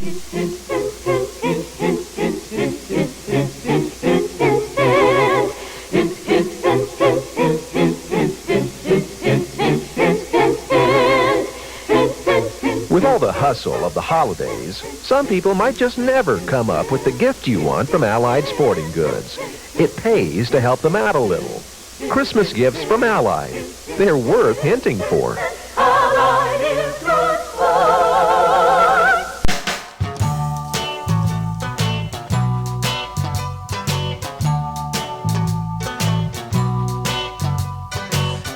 With all the hustle of the holidays, some people might just never come up with the gift you want from Allied Sporting Goods. It pays to help them out a little. Christmas gifts from Allied. They're worth hinting for. Allied is good for.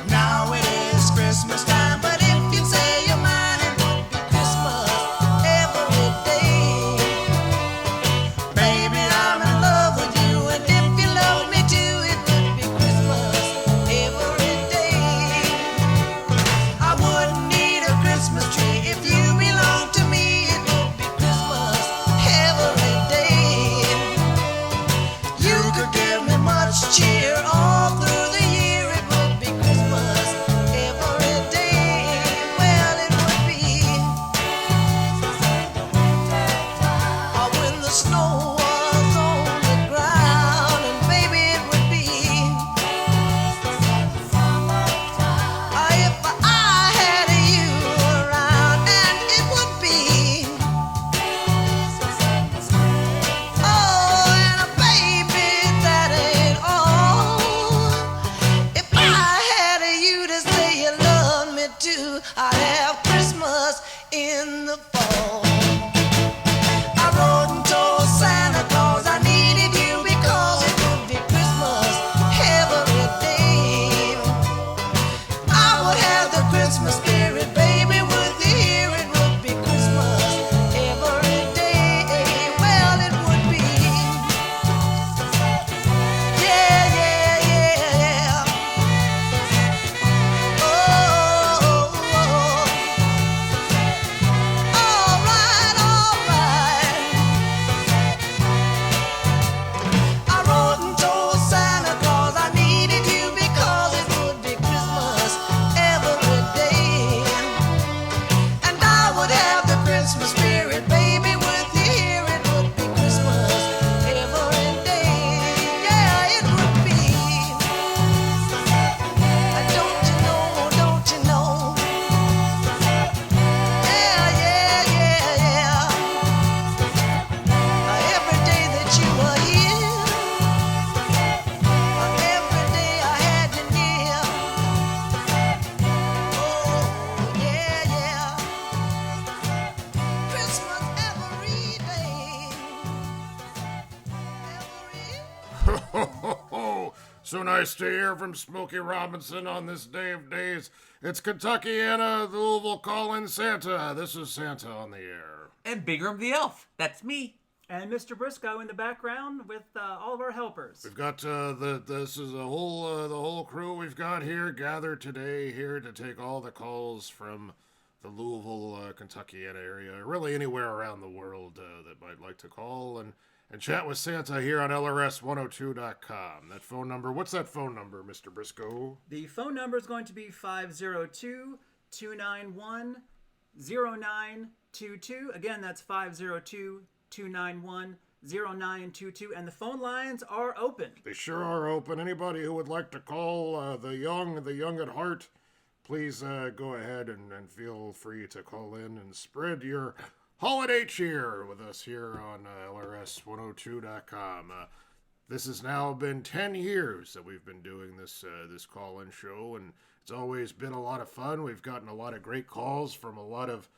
Now it is Christmas time, but if you say you're mine, it would be Christmas every day. Baby, I'm in love with you, and if you love me too, it would be Christmas every day. I wouldn't need a Christmas tree if you belonged to me. It would be Christmas every day. You could give me much cheer all through the year. It would be Christmas every day. Well, it would be. Or when the snow was on the ground, and baby, it would be. If I had you around, and it would be. Oh, and a baby, that ain't all. If I had you to say you love me too, I'd have Christmas in the fall. I wrote and told Santa Claus I needed you because it would be Christmas every day. I would have the Christmas spirit, baby, would you hear? It would be Christmas every day. Well, it would be. Yeah, yeah, yeah. Oh, all right, all right. I wrote and told Santa Claus I needed you because it would be Christmas every day. And I would have the Christmas spirit, baby, with you here. It would be Christmas every day. Yeah, it would be. Don't you know, don't you know? Yeah, yeah, yeah, yeah. Every day that you were here, every day I had you near. Oh, yeah, yeah. Christmas every day. So nice to hear from Smokey Robinson on this day of days. It's Kentuckiana, the Louisville calling Santa. This is Santa on the air. And Bigram the Elf. That's me. And Mr. Briscoe in the background with all of our helpers. We've got this is the whole crew we've got here gathered today here to take all the calls from the Louisville, Kentuckiana area, really anywhere around the world that might like to call and chat with Santa here on LRS102.com. That phone number, what's that phone number, Mr. Briscoe? The phone number is going to be 502-291-0922. Again, that's 502-291-0922. And the phone lines are open. They sure are open. Anybody who would like to call the young at heart, please go ahead and feel free to call in and spread your holiday cheer with us here on LRS102.com. This has now been 10 years that we've been doing this call-in show, and it's always been a lot of fun. We've gotten a lot of great calls from a lot of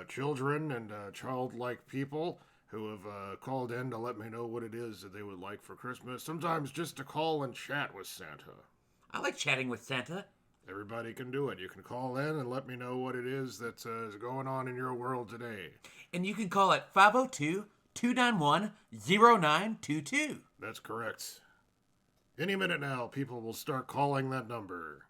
children and childlike people who have called in to let me know what it is that they would like for Christmas. Sometimes just to call and chat with Santa. I like chatting with Santa. Everybody can do it. You can call in and let me know what it is that is going on in your world today. And you can call at 502-291-0922. That's correct. Any minute now, people will start calling that number.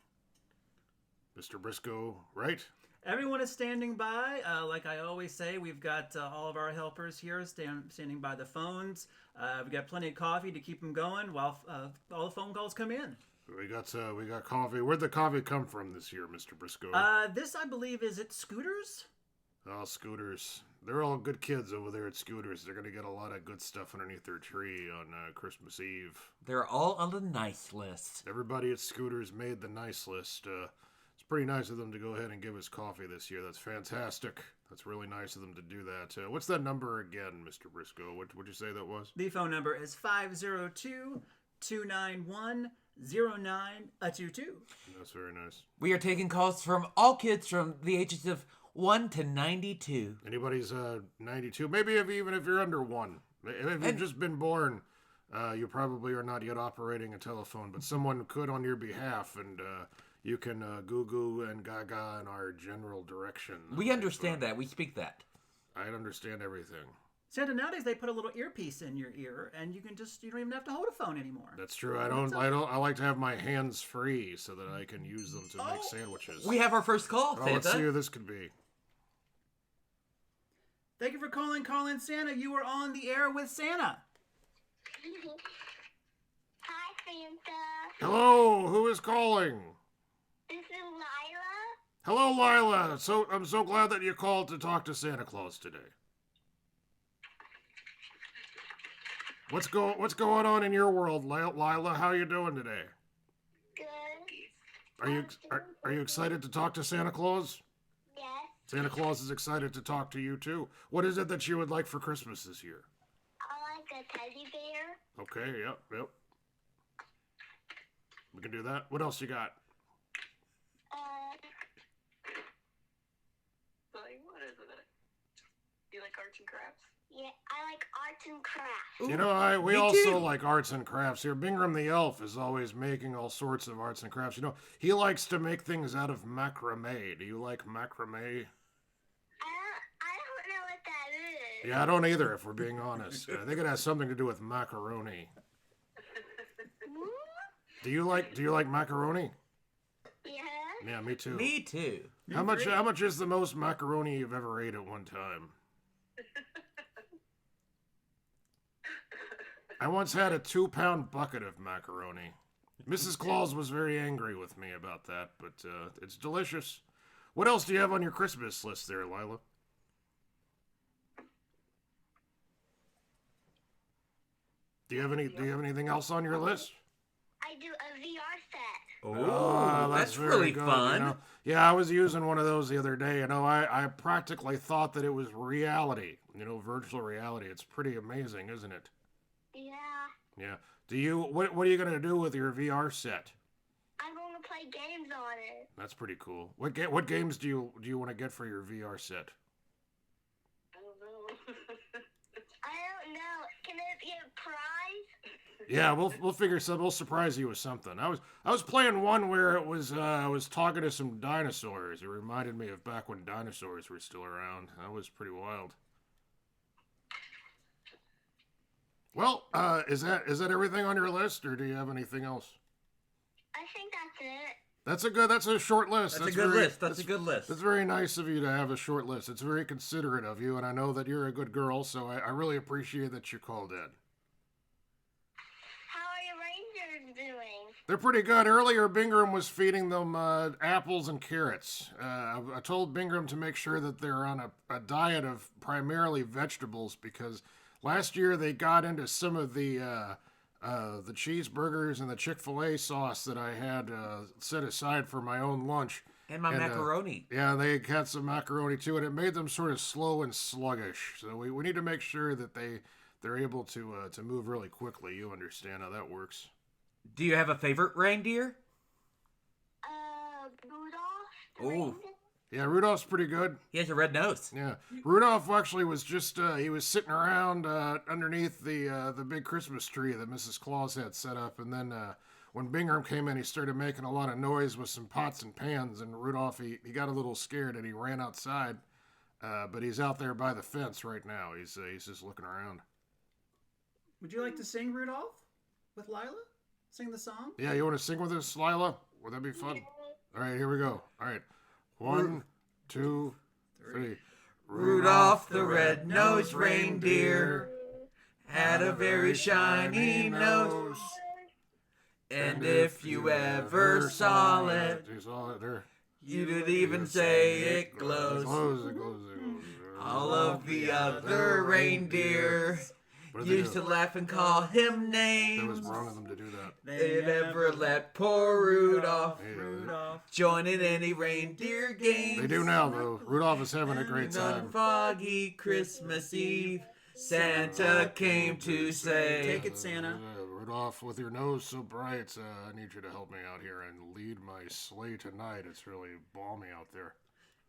Mr. Briscoe, right? Everyone is standing by. Like I always say, we've got all of our helpers here standing by the phones. We've got plenty of coffee to keep them going while all the phone calls come in. We got coffee. Where'd the coffee come from this year, Mr. Briscoe? This, I believe, is it Scooters? Oh, Scooters. They're all good kids over there at Scooters. They're going to get a lot of good stuff underneath their tree on Christmas Eve. They're all on the nice list. Everybody at Scooters made the nice list. It's pretty nice of them to go ahead and give us coffee this year. That's fantastic. That's really nice of them to do that. What's that number again, Mr. Briscoe? What would you say that was? The phone number is 502-291-0922. That's very nice. We are taking calls from all kids from the ages of 1 to 92. Anybody's 92, maybe even if you're under 1. If you've just been born, you probably are not yet operating a telephone, but someone could on your behalf, and you can goo-goo and gaga in our general direction. We understand that. We speak that. I understand everything. Santa, nowadays they put a little earpiece in your ear, and you don't even have to hold a phone anymore. That's true. I like to have my hands free so that I can use them to make sandwiches. We have our first call, Santa. Let's see who this could be. Thank you for calling Santa. You are on the air with Santa. Hi, Santa. Hello, who is calling? This is Lila. Hello, Lila. I'm so glad that you called to talk to Santa Claus today. What's going on in your world, Lila? How are you doing today? Good. Are you excited to talk to Santa Claus? Yes. Santa Claus is excited to talk to you too. What is it that you would like for Christmas this year? I like a teddy bear. Okay, yep. We can do that. What else you got? What is it? You like arts and crafts? Yeah, I like arts and crafts. You know, we me also too. like arts and crafts here. Bingham the Elf is always making all sorts of arts and crafts. You know, he likes to make things out of macrame. Do you like macrame? I don't know what that is. Yeah, I don't either, if we're being honest. I think it has something to do with macaroni. Do you like macaroni? Yeah. Yeah, me too. Me too. How much is the most macaroni you've ever ate at one time? I once had a 2-pound bucket of macaroni. Mrs. Claus was very angry with me about that, but it's delicious. What else do you have on your Christmas list there, Lila? Do you have anything else on your list? I do a VR set. Oh, that's very really good, fun. You know? Yeah, I was using one of those the other day. You know, I practically thought that it was reality. You know, virtual reality. It's pretty amazing, isn't it? Yeah. Yeah. What are you gonna do with your VR set? I'm going to play games on it. That's pretty cool. What games do you want to get for your VR set? I don't know. I don't know. Can it be a prize? Yeah, we'll figure something. We'll surprise you with something. I was playing one where it was I was talking to some dinosaurs. It reminded me of back when dinosaurs were still around. That was pretty wild. Well, is that everything on your list, or do you have anything else? I think that's it. That's a short list. That's a good list. That's a good list. It's very nice of you to have a short list. It's very considerate of you, and I know that you're a good girl, so I really appreciate that you called in. How are your reindeers doing? They're pretty good. Earlier, Bingham was feeding them apples and carrots. I told Bingham to make sure that they're on a diet of primarily vegetables because last year they got into some of the cheeseburgers and the Chick-fil-A sauce that I had set aside for my own lunch. And my macaroni. Yeah, they had some macaroni too, and it made them sort of slow and sluggish. So we need to make sure that they're able to move really quickly. You understand how that works. Do you have a favorite reindeer? Rudolph? the Ooh. reindeer? Yeah, Rudolph's pretty good. He has a red nose. Yeah, Rudolph actually was just he was sitting around underneath the big Christmas tree that Mrs. Claus had set up, and then when Bingham came in, he started making a lot of noise with some pots and pans, and Rudolph he got a little scared and he ran outside, but he's out there by the fence right now. He's just looking around. Would you like to sing, Rudolph, with Lila? Sing the song? Yeah, you want to sing with us, Lila? Would that be fun? All right, here we go. All right, 1, 2, 3. Rudolph the red-nosed reindeer had a very shiny nose. And if you ever saw it, You saw it there. you'd even say it glows. It glows. All of the other reindeer What did they used do? to laugh and call him That was names. wrong of them to do that. They never let poor Rudolph Rudolph. join in any reindeer games. They do now, though. Rudolph is having a great And on time. foggy Christmas Eve, Santa came to say, Take it, Santa. Rudolph, with your nose so bright, I need you to help me out here and lead my sleigh tonight. It's really balmy out there.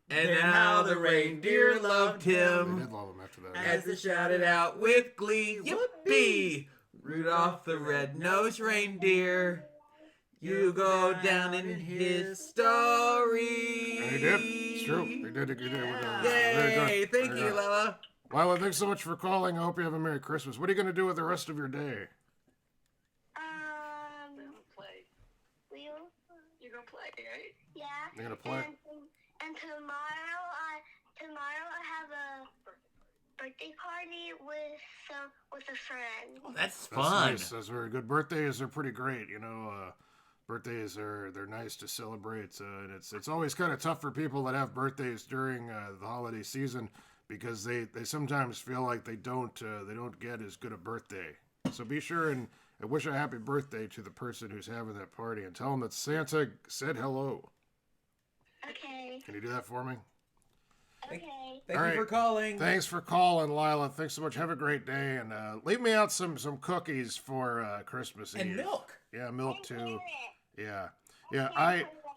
and how the reindeer loved They him. did love him after that. As they shouted out with glee, Yippee! Rudolph the red-nosed reindeer, you go down in history. And he did. It's true. He did. Very good. Yay! Thank Very you, good. Lila. Lila, thanks so much for calling. I hope you have a Merry Christmas. What are you going to do with the rest of your day? Play. Will? You're gonna play, right? Yeah. You're going to play? And tomorrow I have a birthday party with a friend. Oh, that's That's fun. nice. That's very good. Birthdays are pretty great. You know, birthdays they're nice to celebrate, and it's always kind of tough for people that have birthdays during the holiday season because they sometimes feel like they don't get as good a birthday. So be sure and wish a happy birthday to the person who's having that party and tell them that Santa said hello. Okay. Can you do that for me? Okay. Thank All you right. for calling. Thanks for calling, Lila. Thanks so much. Have a great day, and leave me out some cookies for Christmas Eve. And milk. Yeah, milk too. Yeah.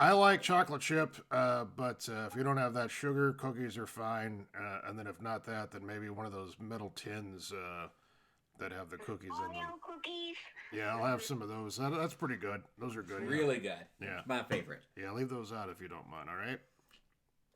I like chocolate chip, but if you don't have that, sugar cookies are fine. And then if not that, then maybe one of those metal tins that have the cookies in them. Oreo cookies. Yeah, I'll have some of those. That's pretty good. Those are good. Yeah. Really good. Yeah. It's my favorite. Yeah, leave those out if you don't mind. All right.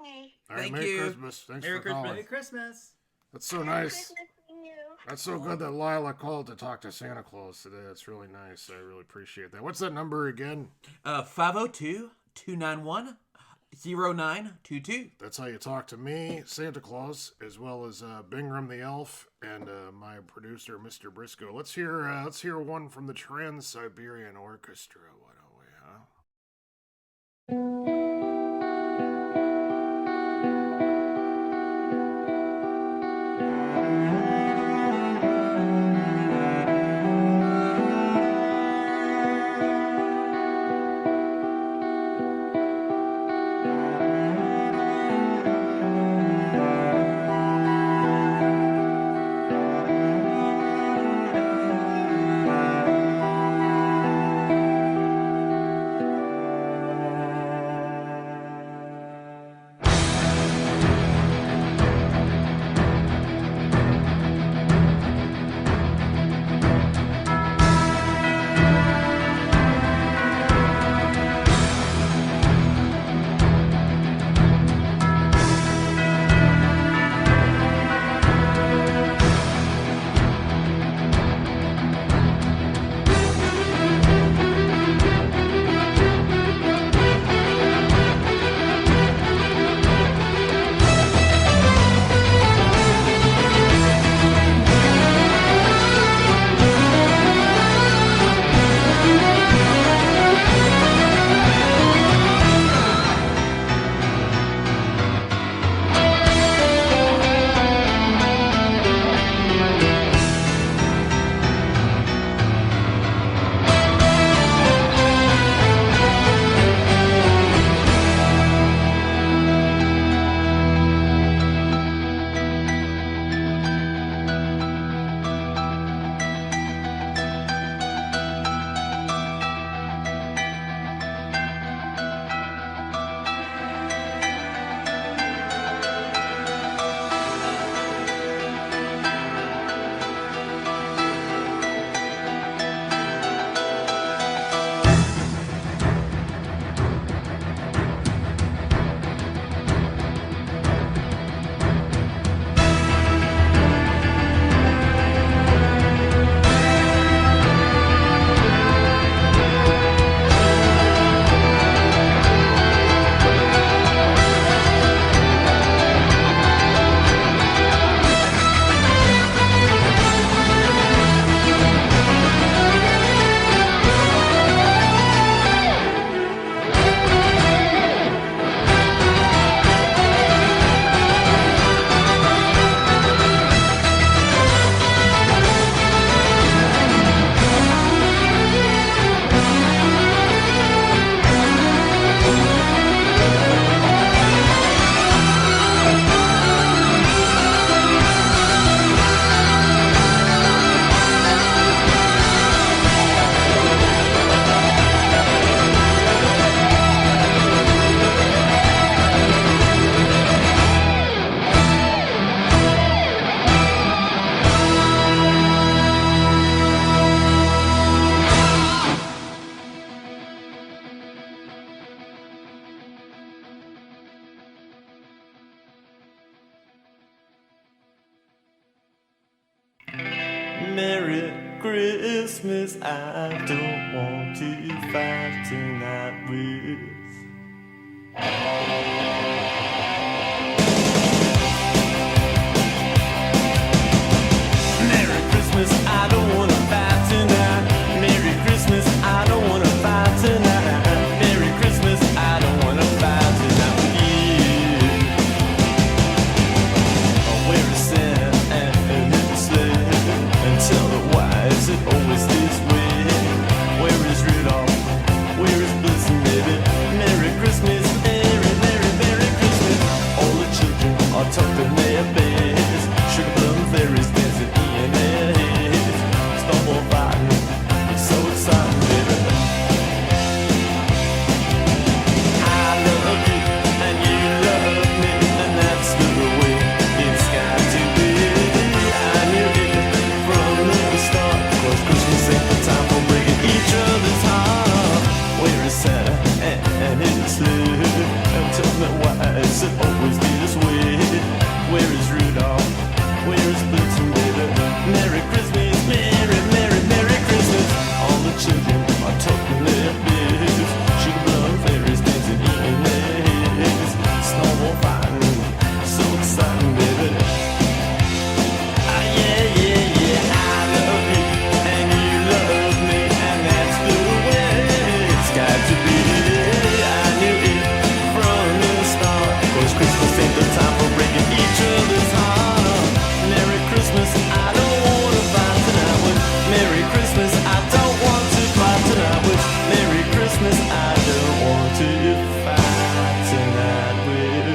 Okay. All right. Thank Merry you. Christmas. Thanks Merry for Christmas. calling. Merry Christmas. That's so nice. Christmas to you. That's so good that Lila called to talk to Santa Claus today. That's really nice. I really appreciate that. What's that number again? 502-291-0922. That's how you talk to me, Santa Claus, as well as Bingram the Elf and my producer, Mr. Briscoe. Let's hear one from the Trans-Siberian Orchestra. Why don't we, huh? Merry Christmas. I don't want to fight tonight with. Merry Christmas, I don't want to fight tonight. Merry Christmas, I don't want to fight tonight. Merry Christmas, I don't want to fight tonight with you. Where is Santa and his sleigh? And tell me why is it always this way? Where is Rudolph? Where is Blitzen, baby? Merry Christmas, Merry, Merry, Merry Christmas. All the children are tucked in their beds. Sugar plum fairies dancing in their heads. Snowball fighting, it's so exciting, baby. I love you and you love me, and that's the way it's got to be. I knew it from the start, 'cause Christmas ain't the time for breaking each other's heart. Where is Santa and his sleigh? And tell me why is it always this way? Where is Rudolph? Where is Blitzen, baby? Merry Christmas, Merry, Merry, Merry Christmas. All the children are tucked in their beds. Sugar plum fairies dancing in their heads. Snowball fighting, so exciting, baby. Ah, yeah, yeah, yeah. I love you and you love me, and that's the way it's got to be. I knew it from the start, 'cause Christmas ain't the time for breaking each other's heart. Merry Christmas, I don't want to fight tonight with. Merry Christmas, I don't want to fight tonight with. Merry Christmas, I don't want to fight tonight with.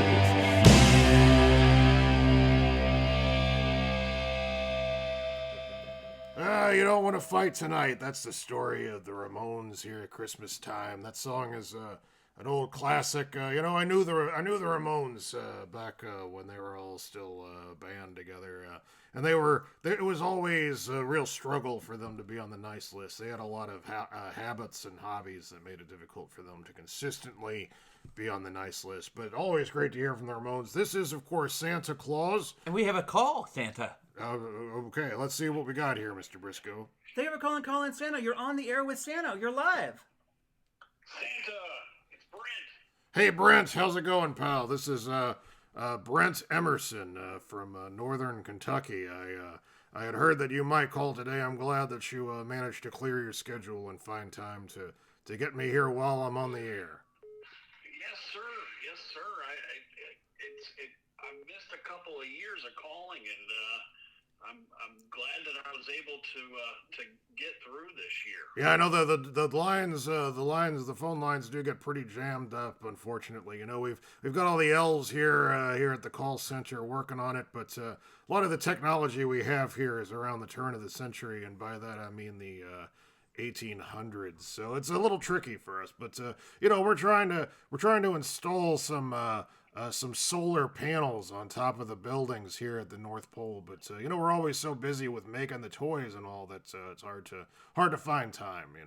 You don't want to fight tonight. That's the story of the Ramones here at Christmas time. That song is an old classic. I knew the Ramones back when they were all still a band together, and it was always a real struggle for them to be on the nice list. They had a lot of habits and hobbies that made it difficult for them to consistently be on the nice list. But always great to hear from the Ramones. This is, of course, Santa Claus. And we have a call, Santa. Okay, let's see what we got here, Mr. Briscoe. Thank you for calling Santa. You're on the air with Santa. You're live. Santa, it's Brent. Hey, Brent, how's it going, pal? This is Brent Emerson from northern Kentucky. I had heard that you might call today. I'm glad that you managed to clear your schedule and find time to get me here while I'm on the air. Yes, sir. Yes, sir. I missed a couple of years of calling, and I'm glad that I was able to get through this year. Yeah, I know the phone lines do get pretty jammed up, unfortunately. You know, we've got all the elves here at the call center working on it, but a lot of the technology we have here is around the turn of the century, and by that I mean the 1800s. So it's a little tricky for us, but we're trying to install some solar panels on top of the buildings here at the North Pole, but we're always so busy with making the toys and all that it's hard to find time.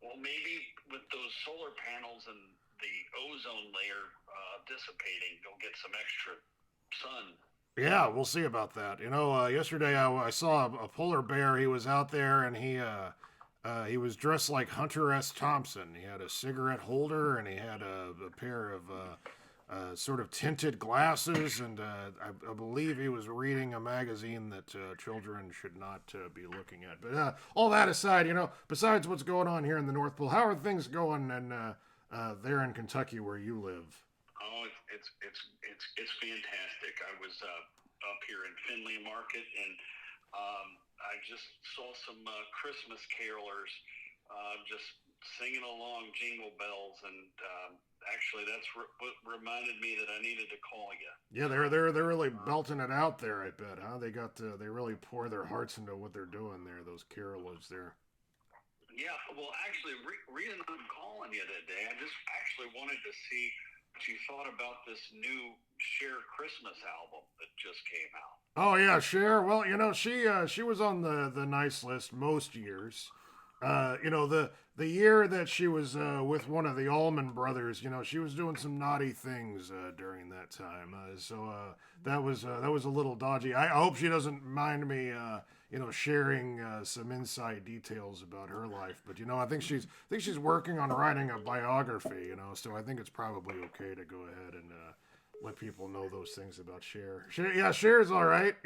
Well, maybe with those solar panels and the ozone layer dissipating, you'll get some extra sun. Yeah, we'll see about that. Yesterday I saw a polar bear. He was out there and he was dressed like Hunter S. Thompson. He had a cigarette holder and he had a pair of sort of tinted glasses, and I believe he was reading a magazine that children should not be looking at. But all that aside, besides what's going on here in the North Pole, how are things going there in Kentucky where you live? Oh, it's fantastic. I was up here in Findlay Market, and I just saw some Christmas carolers just singing along Jingle Bells, and actually that's what reminded me that I needed to call you. Yeah, they're really belting it out there, I bet, huh? They really pour their hearts into what they're doing there, those carolers there. Yeah, well, actually, reason I'm calling you today, I just actually wanted to see what you thought about this new Cher Christmas album that just came out. Oh yeah, Cher. Well, she was on the nice list most years. The year that she was with one of the Allman Brothers, she was doing some naughty things during that time. So that was a little dodgy. I hope she doesn't mind me, sharing some inside details about her life. But I think she's working on writing a biography. So I think it's probably okay to go ahead and let people know those things about Cher. Cher's all right.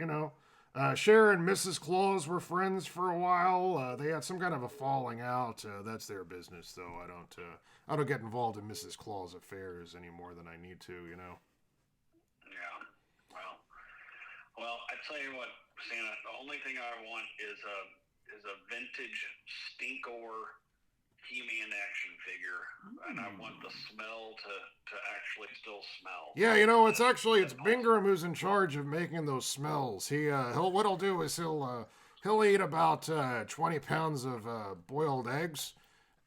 Cher and Mrs. Claus were friends for a while. They had some kind of a falling out. That's their business, though. I don't get involved in Mrs. Claus affairs any more than I need to. Yeah. Well, I tell you what, Santa. The only thing I want is a vintage Stinkor He-Man action figure, and I want the smell to actually still smell. Yeah, it's Bingram who's in charge of making those smells. What he'll do is he'll eat about 20 pounds of boiled eggs,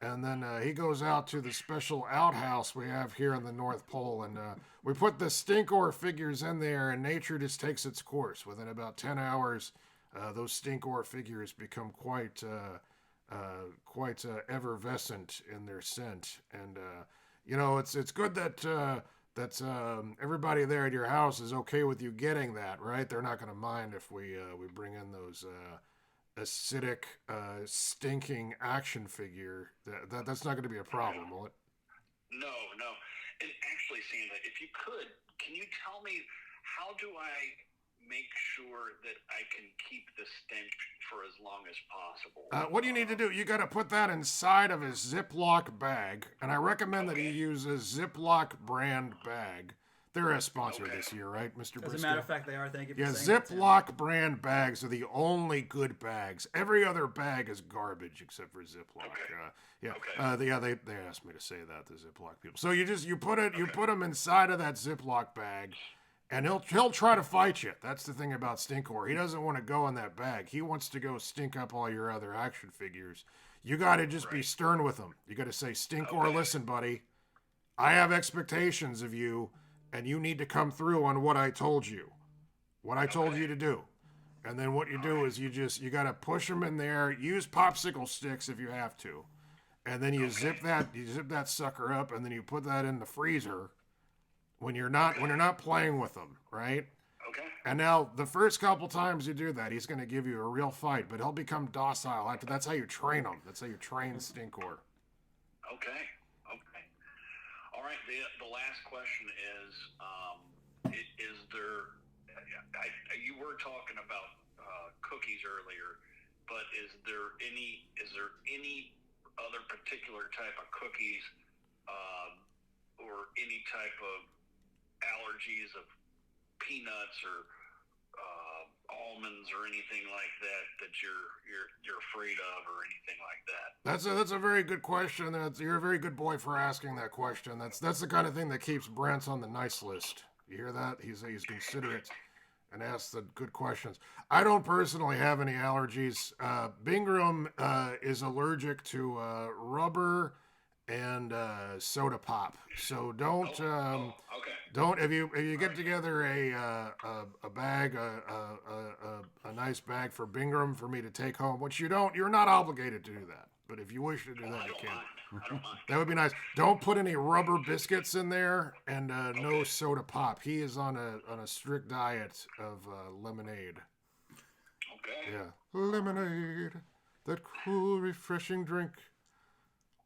and then he goes out to the special outhouse we have here in the North Pole, and we put the Stinkor figures in there, and nature just takes its course. Within about 10 hours, those Stinkor figures become quite effervescent in their scent, and it's good that everybody there at your house is okay with you getting that, right? They're not going to mind if we bring in those acidic, stinking action figure. That's not going to be a problem, will it? No. And actually, Santa, if you could, can you tell me how do I make sure that I can keep the stench for as long as possible? What do you need to do? You got to put that inside of a Ziploc bag, and I recommend that you use a Ziploc brand bag. They're a sponsor this year, right, Mr. Briscoe? As a matter of fact, they are. Thank you for saying that. Ziploc brand bags are the only good bags. Every other bag is garbage except for Ziploc. They asked me to say that, the Ziploc people. So you put them inside of that Ziploc bag, and he'll try to fight you. That's the thing about Stinkor. He doesn't want to go in that bag. He wants to go stink up all your other action figures. You got to just be stern with him. You got to say, Stinkor, listen, buddy, I have expectations of you, and you need to come through on what I told you. What I told you to do. And then what you do is you got to push them in there. Use popsicle sticks if you have to. And then you zip that sucker up, and then you put that in the freezer when you're not playing with them, right? Okay. And now the first couple times you do that, he's going to give you a real fight, but he'll become docile after. That's how you train him. That's how you train Stinkor. Okay. All right. The last question is there? You were talking about cookies earlier, but is there any other particular type of cookies or any type of allergies of peanuts or almonds or anything like that you're afraid of or anything like that? That's a very good question. You're a very good boy for asking that question. That's the kind of thing that keeps Brent on the nice list. You hear that? He's considerate and asks the good questions. I don't personally have any allergies. Bingram is allergic to rubber and soda pop. So don't if you get together a bag, a nice bag for Bingram for me to take home, which you're not obligated to do that. But if you wish to do that, you can. I don't mind. That would be nice. Don't put any rubber biscuits in there, and no soda pop. He is on a strict diet of lemonade. Okay. Yeah, lemonade, that cool, refreshing drink.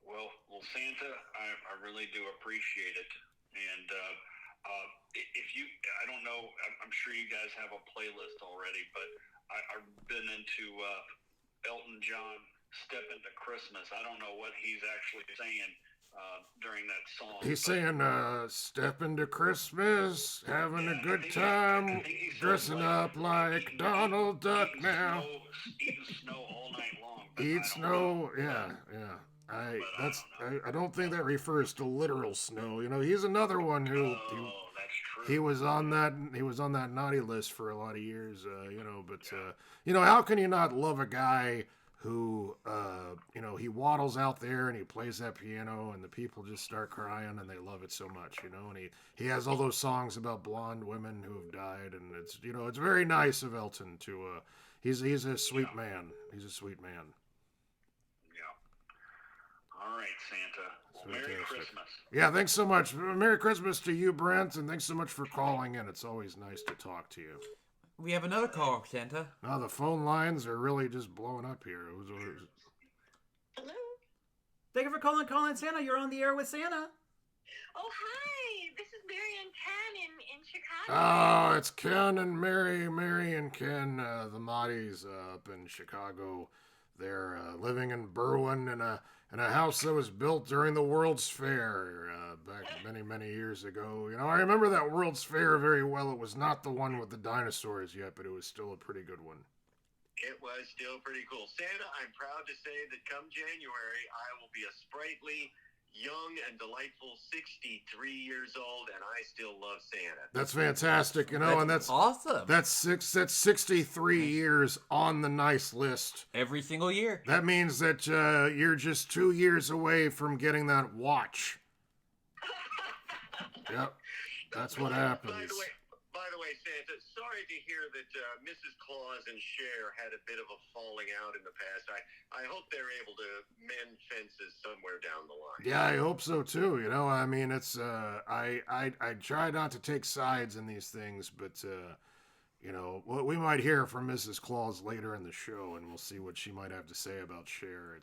Well, Santa, I really do appreciate it, and I don't know, I'm sure you guys have a playlist already, but I've been into Elton John. Step into Christmas. I don't know what he's actually saying during that song. He's saying, step into Christmas, having a good time, dressing up like Donald Duck now. Eating snow all night long. Eat snow, yeah. I don't think that refers to literal snow. He's another one who that's true. he was on that naughty list for a lot of years. How can you not love a guy who, he waddles out there and he plays that piano and the people just start crying and they love it so much, and he has all those songs about blonde women who have died, and it's very nice of Elton to, he's a sweet man. He's a sweet man. Yeah. All right, Santa. Well, Merry Christmas. Yeah, thanks so much. Merry Christmas to you, Brent, and thanks so much for calling in. It's always nice to talk to you. We have another call, Santa. No, the phone lines are really just blowing up here. Hello? Thank you for calling Santa. You're on the air with Santa. Oh, hi. This is Mary and Ken in Chicago. Oh, it's Ken and Mary and Ken, the Mahdi's up in Chicago. They're living in Berwyn in a house that was built during the World's Fair back many years ago. You know, I remember that World's Fair very well. It was not the one with the dinosaurs yet, but it was still a pretty good one. It was still pretty cool. Santa, I'm proud to say that come January, I will be a sprightly, young, and delightful 63 years old, and I still love Santa. That's fantastic, you know, and that's awesome. That's 63 years on the nice list. Every single year. That means that you're just 2 years away from getting that watch. Yep, that's what happens. By the way, Santa, sorry to hear that Mrs. Claus and Cher had a bit of a falling out in the past. I hope they're able to mend fences somewhere down the line. Yeah, I hope so too. You know, I mean, it's I try not to take sides in these things, but you know, we might hear from Mrs. Claus later in the show, and we'll see what she might have to say about Cher.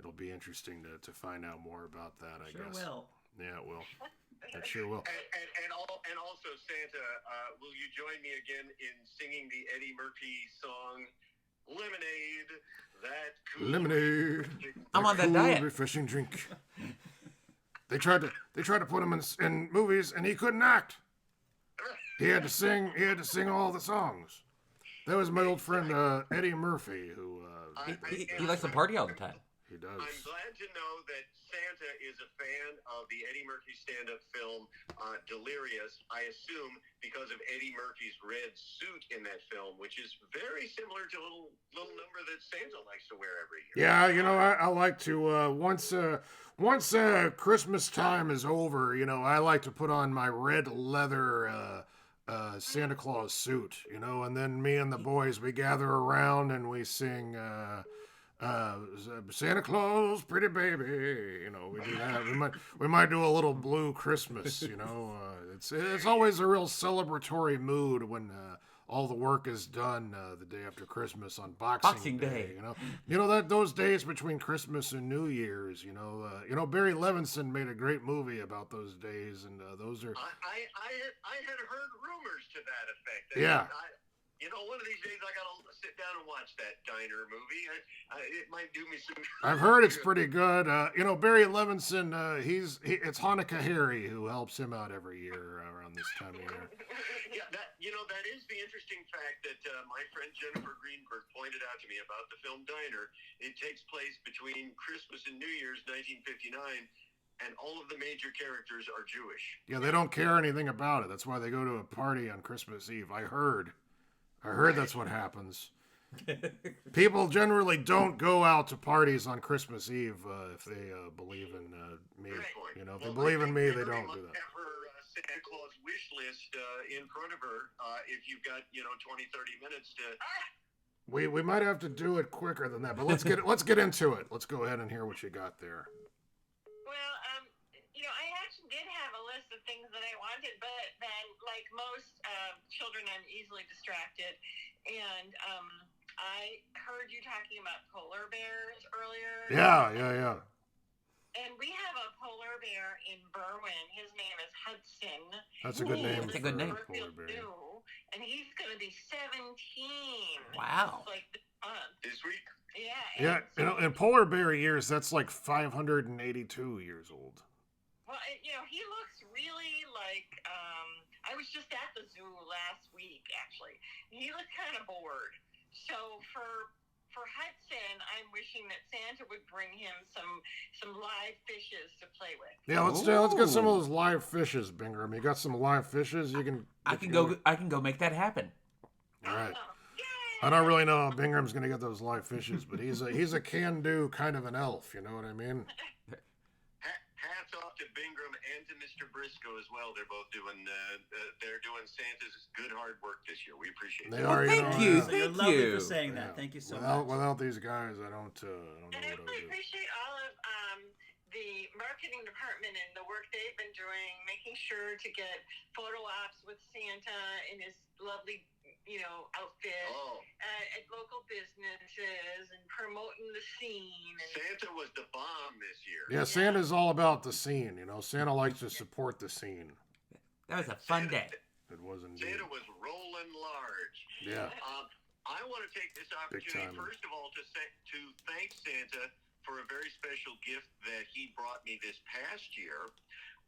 It'll be interesting to find out more about that. I guess. Sure will. Yeah, it will. It sure will. And also, Santa, will you join me again in singing the Eddie Murphy song, Lemonade? That cool Lemonade. I'm on that diet. Refreshing drink. They tried to put him in movies, and he couldn't act. He had to sing all the songs. That was my old friend Eddie Murphy, who he likes to party all the time. He does. I'm glad to know that Santa is a fan of the Eddie Murphy stand-up film Delirious, I assume because of Eddie Murphy's red suit in that film, which is very similar to a little number that Santa likes to wear every year. Yeah, you know, I like to, once Christmas time is over, you know, I like to put on my red leather Santa Claus suit, you know, and then me and the boys, we gather around and we sing Santa Claus, pretty baby, you know, we do that. We might do a little blue Christmas, you know. It's always a real celebratory mood when all the work is done the day after Christmas on Boxing Day. You know that those days between Christmas and New Year's. You know Barry Levinson made a great movie about those days, and those are. I had heard rumors to that effect. Yeah. You know, one of these days I gotta sit down and watch that diner movie. It might do me some. I've heard it's pretty good. You know, Barry Levinson. It's Hanukkah Harry who helps him out every year around this time of year. Yeah, that is the interesting fact that my friend Jennifer Greenberg pointed out to me about the film Diner. It takes place between Christmas and New Year's, 1959. And all of the major characters are Jewish. Yeah, they don't care anything about it. That's why they go to a party on Christmas Eve. I heard that's what happens. People generally don't go out to parties on Christmas Eve if they believe in me. You know, if they believe in me, they don't do that. Have her Santa Claus wish list in front of her if you've got 20-30 minutes to. We might have to do it quicker than that, but let's get into it. Let's go ahead and hear what you got there. Well, I actually did have a list of things that I wanted, but then, like most children, I'm easily distracted. And I heard you talking about polar bears earlier. Yeah. And we have a polar bear in Berwyn. His name is Hudson. That's a good name. That's a good name. Polar bear. And he's going to be 17. Wow. Like this month. This week? Yeah. Yeah, in polar bear years, that's like 582 years old. Well, he looks really like, I was just at the zoo last week, actually. He looked kind of bored. So for Hudson, I'm wishing that Santa would bring him some live fishes to play with. Yeah, let's get some of those live fishes, Bingham. You got some live fishes? I can go make that happen. All right. Yay! I don't really know how Bingham's gonna get those live fishes, but he's a can-do kind of an elf. You know what I mean? Hats off to Bingham and to Mr. Briscoe as well. They're both doing Santa's good hard work this year. We appreciate it. They are. Thank you. So you're Thank lovely you. for saying that. Yeah. Thank you so much. Without these guys, I don't know And I what I would really do. appreciate all of the marketing department and the work they've been doing, making sure to get photo ops with Santa in his lovely, outfit at local businesses and promoting the scene. And Santa was the bomb this year. Yeah, Santa's all about the scene. Santa likes to support the scene. That was a fun day. It was indeed. Santa was rolling large. Yeah. I want to take this opportunity, first of all, to thank Santa for a very special gift that he brought me this past year.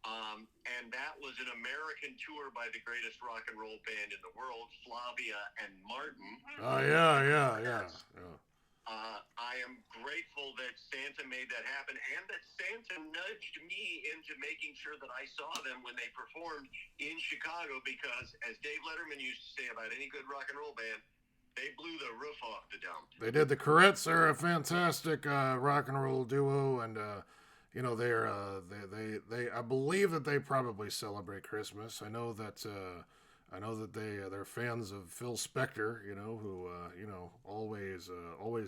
And that was an American tour by the greatest rock and roll band in the world, Flavia and Martin. Oh, yeah. I am grateful that Santa made that happen and that Santa nudged me into making sure that I saw them when they performed in Chicago because, as Dave Letterman used to say about any good rock and roll band, they blew the roof off the dump. They did. The Corettes are a fantastic rock and roll duo, and I believe that they probably celebrate Christmas. I know that they're fans of Phil Spector, who always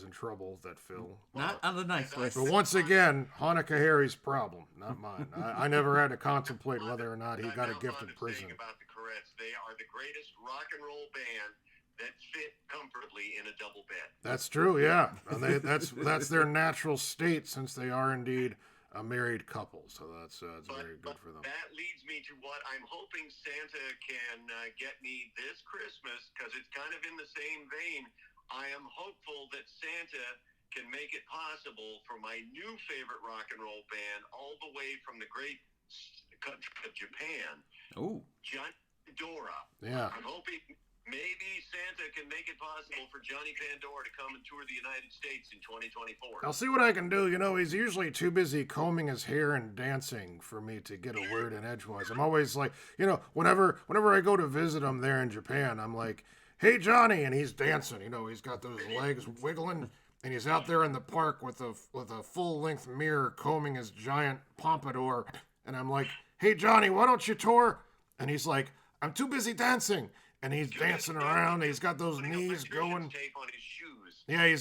in trouble. That Phil. Not on the nice list. But once again, Hanukkah Harry's problem, not mine. I never had to contemplate whether or not he got a gift in prison. About the Corettes, they are the greatest rock and roll band that fit comfortably in a double bed. That's true, yeah. And that's their natural state since they are indeed a married couple. So that's very good for them. That leads me to what I'm hoping Santa can get me this Christmas, because it's kind of in the same vein. I am hopeful that Santa can make it possible for my new favorite rock and roll band, all the way from the great country of Japan, Johnny Pandora. Yeah. I'm hoping maybe Santa can make it possible for Johnny Pandora to come and tour the United States in 2024. I'll see what I can do. He's usually too busy combing his hair and dancing for me to get a word in edgewise. I'm always like, whenever I go to visit him there in Japan, I'm like, hey, Johnny, and he's dancing. He's got those legs wiggling, and he's out there in the park with a full-length mirror combing his giant pompadour, and I'm like, hey, Johnny, why don't you tour? And he's like, I'm too busy dancing. And he's dancing around. He's got those knees going. Tape on his shoes. Yeah, he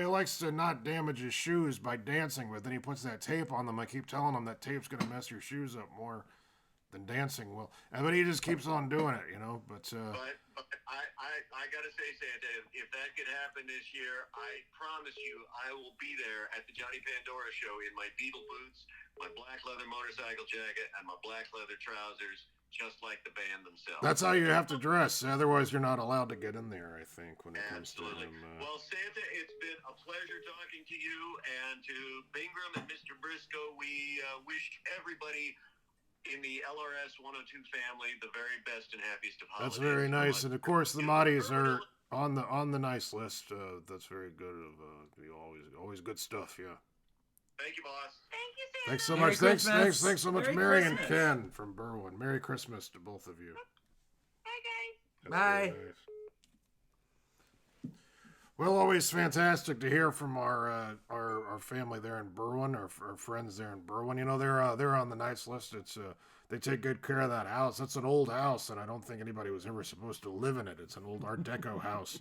likes to not damage his shoes by dancing, but then he puts that tape on them. I keep telling him that tape's gonna mess your shoes up more than dancing will. But he just keeps on doing it, But I gotta say, Santa, if that could happen this year, I promise you, I will be there at the Johnny Pandora show in my Beatle boots, my black leather motorcycle jacket, and my black leather trousers, just like the band themselves. That's how you have to dress. Otherwise, you're not allowed to get in there, I think, when it comes to him. Well, Santa, it's been a pleasure talking to you, and to Bingram and Mr. Briscoe, we wish everybody in the LRS102 family the very best and happiest of holidays. That's very nice. And, of course, the Mahdi's are on the nice list. That's very good. Always good stuff, yeah. Thank you, boss. Thank you, Santa. Thanks so Merry much. Christmas. Thanks so much, Merry Mary Christmas. and Ken from Berwyn. Merry Christmas to both of you. Bye, guys. That's Bye. very nice. Well, always fantastic to hear from our family there in Berwyn, our friends there in Berwyn. They're on the nice list. It's they take good care of that house. That's an old house, and I don't think anybody was ever supposed to live in it. It's an old Art Deco house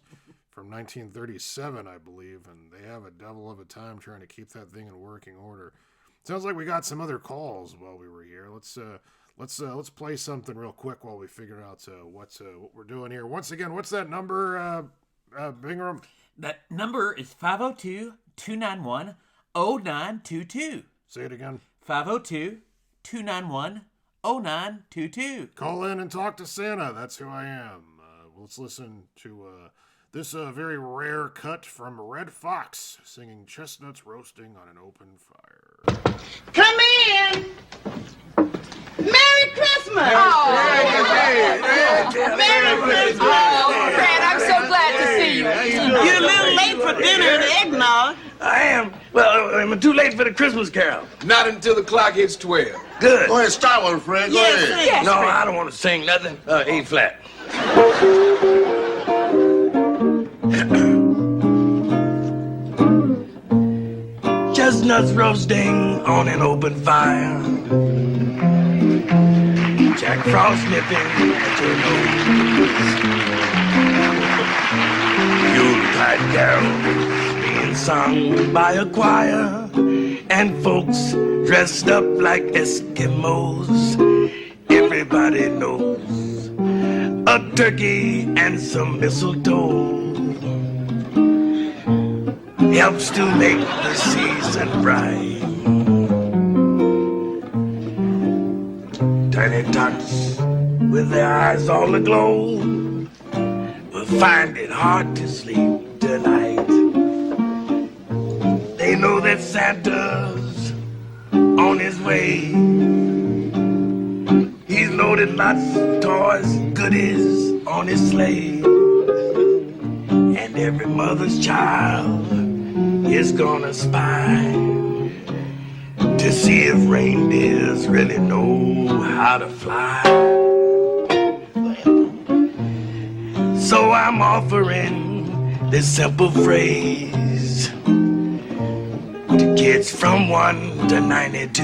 from 1937, I believe, and they have a devil of a time trying to keep that thing in working order. Sounds like we got some other calls while we were here. Let's play something real quick while we figure out what we're doing here. Once again, what's that number, Bingram? That number is 502-291-0922. Say it again. 502-291-0922. Call in and talk to Santa. That's who I am. Let's listen to this very rare cut from Red Fox singing Chestnuts Roasting on an Open Fire. Come in. Merry Christmas. Merry Christmas. Oh, Fred, I'm so glad to see you. You're a little late for dinner and eggnog. I am. Well, I'm too late for the Christmas carol. Not until the clock hits 12. Good. Go ahead, start one, Fred. Go ahead. Yes, No, I don't want to sing nothing. A flat. Chestnuts roasting on an open fire. Jack Frost nipping at your nose. Yuletide carols being being sung by a choir, and folks dressed up like Eskimos. Everybody knows a turkey and some mistletoe helps to make the season bright. Tiny tots with their eyes all aglow will find it hard to sleep tonight. They know that Santa's on his way. He's loaded lots of toys, goodies on his sleigh. And every mother's child is gonna spy to see if reindeers really know how to fly. So I'm offering this simple phrase to kids from 1 to 92.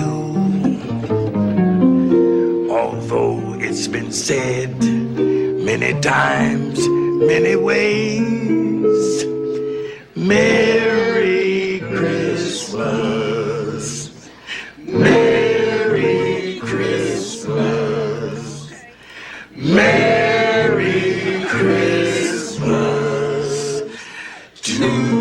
Although it's been said many times, many ways, Merry Christmas, Merry Christmas, Merry Christmas to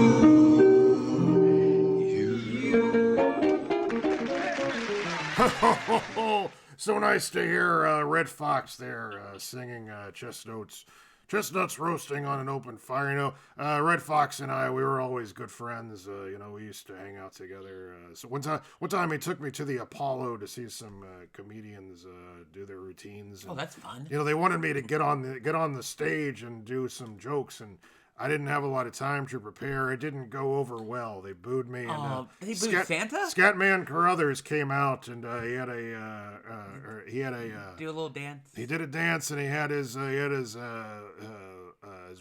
So nice to hear Red Fox there singing Chestnuts roasting on an open fire. You know, Red Fox and I, we were always good friends. You know, we used to hang out together. So one time he took me to the Apollo to see some comedians do their routines. And, Oh, that's fun. You know, they wanted me to get on the stage and do some jokes, and I didn't have a lot of time to prepare. It didn't go over well. They booed me. And, they booed Santa? Scatman Carruthers came out, and he had a do a little dance. He did a dance, and he had his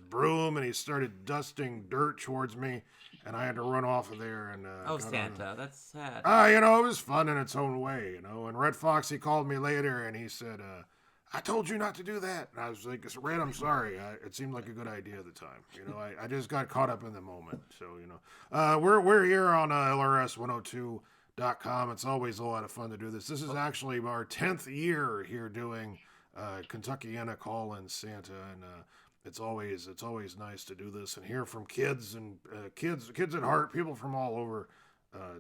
broom, and he started dusting dirt towards me, and I had to run off of there. And Santa, that's sad. You know, it was fun in its own way, you know. And Red Fox, he called me later, and he said, I told you not to do that. And I was like, Red, I'm sorry. It seemed like a good idea at the time. You know, I just got caught up in the moment. So, you know, we're here on LRS102.com. It's always a lot of fun to do this. This is actually our 10th year here doing Kentuckiana Call-In Santa, and it's always nice to do this and hear from kids and kids at heart, people from all over.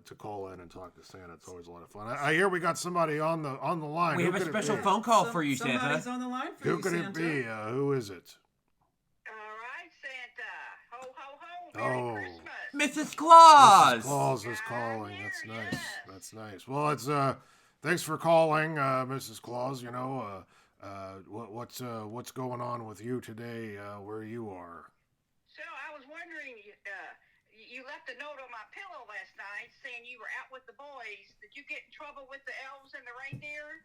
To call in and talk to Santa. It's always a lot of fun. I hear we got somebody on the line. We have a special phone call for you, Santa. Somebody's on the line for Who you, could Santa. it be? Who is it? All right, Santa. Ho, ho, ho. Merry Christmas. Mrs. Claus. Mrs. Claus is calling. That's nice. That's nice. Well, it's thanks for calling, Mrs. Claus. You know, what's going on with you today, where you are? So I was wondering, you left a note on my pillow last night saying you were out with the boys. Did you get in trouble with the elves and the reindeer?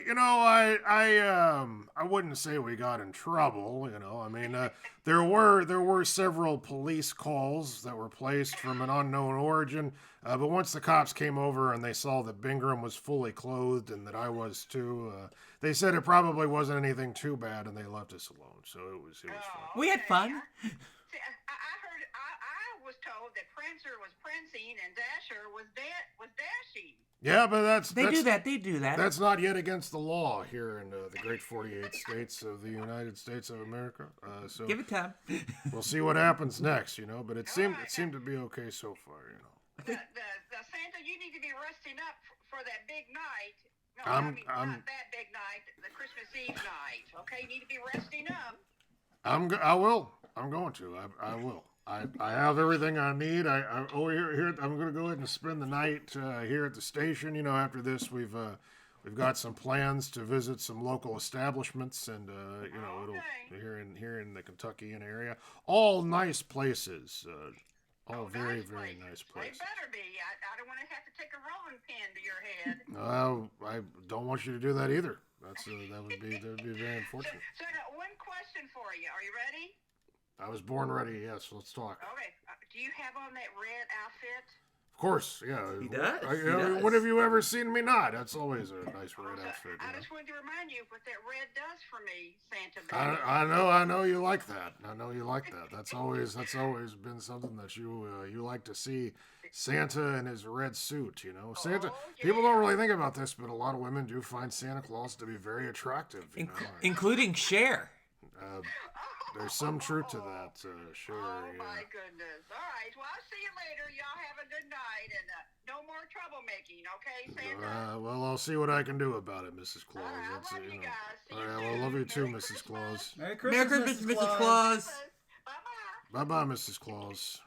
You know, I wouldn't say we got in trouble. You know, I mean, there were several police calls that were placed from an unknown origin. But once the cops came over and they saw that Bingram was fully clothed and that I was too, they said it probably wasn't anything too bad, and they left us alone. So it was fun. We had fun. See, I was told that Prancer was prancing and Dasher was dashing. Yeah, but They do that. That's not yet against the law here in the great 48 states of the United States of America. So give it time. We'll see what happens next, you know. But it seemed to be okay so far, you know. The Santa, you need to be resting up for that big night. No, I'm not that big night. The Christmas Eve night. Okay, you need to be resting up. I will. I'm going to. I will. I have everything I need. Here I'm going to go ahead and spend the night here at the station. You know, after this, we've got some plans to visit some local establishments, and you know, it'll here in the Kentuckian area. All nice places. All very nice places. They better be. I don't want to have to take a rolling pin to your head. I don't want you to do that either. That would be very unfortunate. So I got one question for you. Are you ready? I was born ready. Yes, let's talk. Okay. Do you have on that red outfit? Of Of course, yeah. He does. When have you ever seen me not? That's always a nice red outfit. I just wanted to remind you what that red does for me, Santa baby. I know you like that. I know you like that. That's always been something that you like to see. Santa in his red suit, you know. Santa. People don't really think about this, but a lot of women do find Santa Claus to be very attractive, including Cher. There's some truth to that, sure. My goodness. All right. Well, I'll see you later. Y'all have a good night and no more troublemaking, okay, Santa? Well, I'll see what I can do about it, Mrs. Claus. I love you guys. All right, well, I love you too, Mrs. Claus. Merry Christmas, Mrs. Claus. Bye-bye, Mrs. Claus.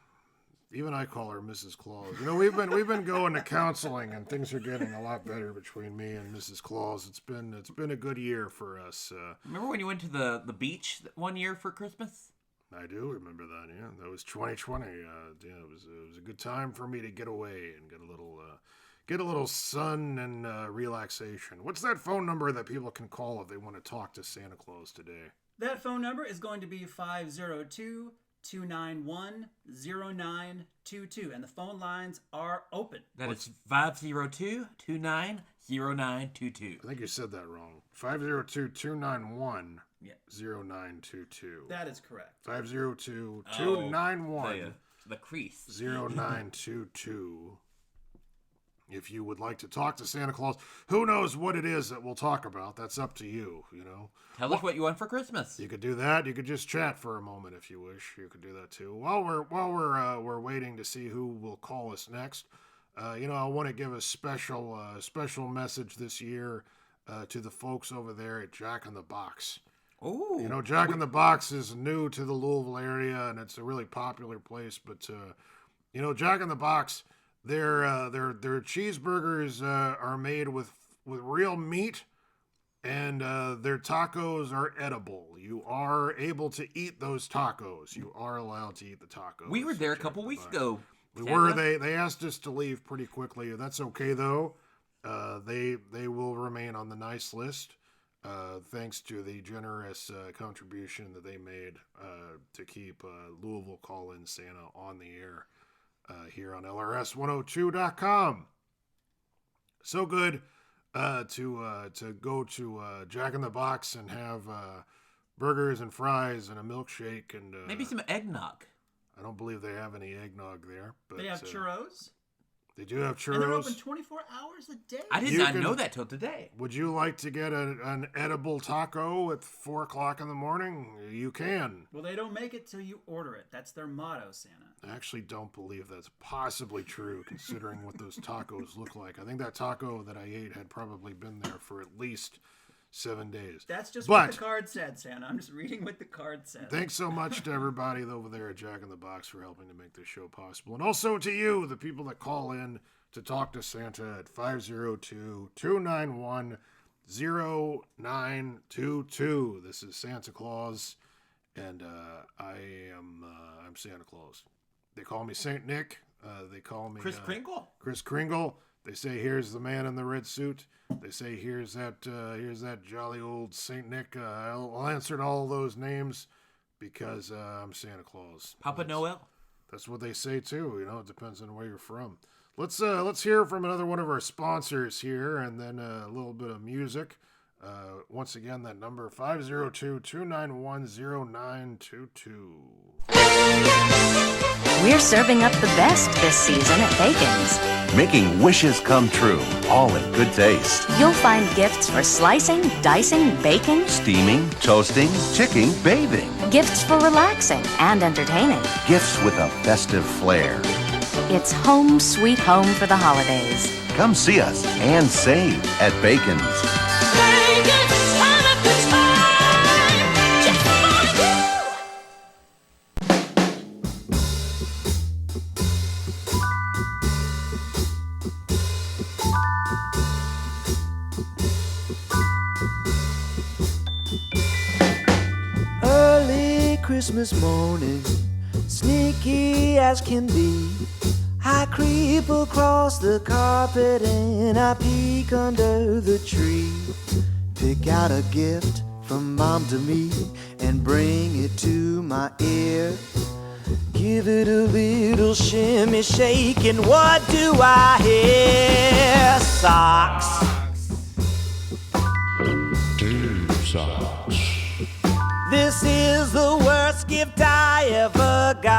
Even I call her Mrs. Claus. You know, we've been going to counseling, and things are getting a lot better between me and Mrs. Claus. It's been a good year for us. Remember when you went to the beach one year for Christmas? I do remember that. Yeah, that was 2020. Yeah, it was a good time for me to get away and get a little sun and relaxation. What's that phone number that people can call if they want to talk to Santa Claus today? That phone number is going to be 502-291-0922, and the phone lines are open. That is 502-291-0922. I think you said that wrong. 502-291-0922. That is correct. 502-291 the crease 0922. If you would like to talk to Santa Claus, who knows what it is that we'll talk about? That's up to you, you know. Tell us what you want for Christmas. You could do that. You could just chat for a moment if you wish. You could do that too. While we're waiting to see who will call us next, I want to give a special message this year to the folks over there at Jack in the Box. Oh, you know, Jack in the Box is new to the Louisville area, and it's a really popular place. But Jack in the Box. Their cheeseburgers are made with real meat, and their tacos are edible. You are able to eat those tacos. You are allowed to eat the tacos. We were there a couple weeks ago. We were. They asked us to leave pretty quickly. That's okay though. They will remain on the nice list, thanks to the generous contribution that they made to keep Louisville Call-In Santa on the air. Here on LRS102.com. So good to go to Jack in the Box and have burgers and fries and a milkshake and maybe some eggnog. I don't believe they have any eggnog there, but they have churros. They do have churros. And they're open 24 hours a day. I did not know that till today. Would you like to get an edible taco at 4 o'clock in the morning? You can. Well, they don't make it till you order it. That's their motto, Santa. I actually don't believe that's possibly true, considering what those tacos look like. I think that taco that I ate had probably been there for at least 7 days. That's just what the card said, Santa. I'm just reading what the card said. Thanks so much to everybody over there at Jack in the Box for helping to make this show possible. And also to you, the people that call in to talk to Santa at 502-291-0922. This is Santa Claus, and I'm Santa Claus. They call me Saint Nick. They call me Kris Kringle. Kris Kringle. They say, here's the man in the red suit. They say, here's that jolly old Saint Nick. I'll answer to all those names because I'm Santa Claus. Papa Noel. That's what they say too. You know, it depends on where you're from. Let's hear from another one of our sponsors here, and then a little bit of music. Once again, that number 502-291-0922. We're serving up the best this season at Bacon's. Making wishes come true, all in good taste. You'll find gifts for slicing, dicing, baking, Steaming, toasting, chicking, bathing. gifts for relaxing and entertaining. Gifts with a festive flair. It's home sweet home for the holidays. Come see us and save at Bacon's. Early Christmas morning, sneaky as can be, I creep across the carpet and I peek under the tree. Pick out a gift from Mom to me and bring it to my ear. Give give it a little shimmy shake, and what do I hear? Socks. Two socks. This is the worst gift I ever got.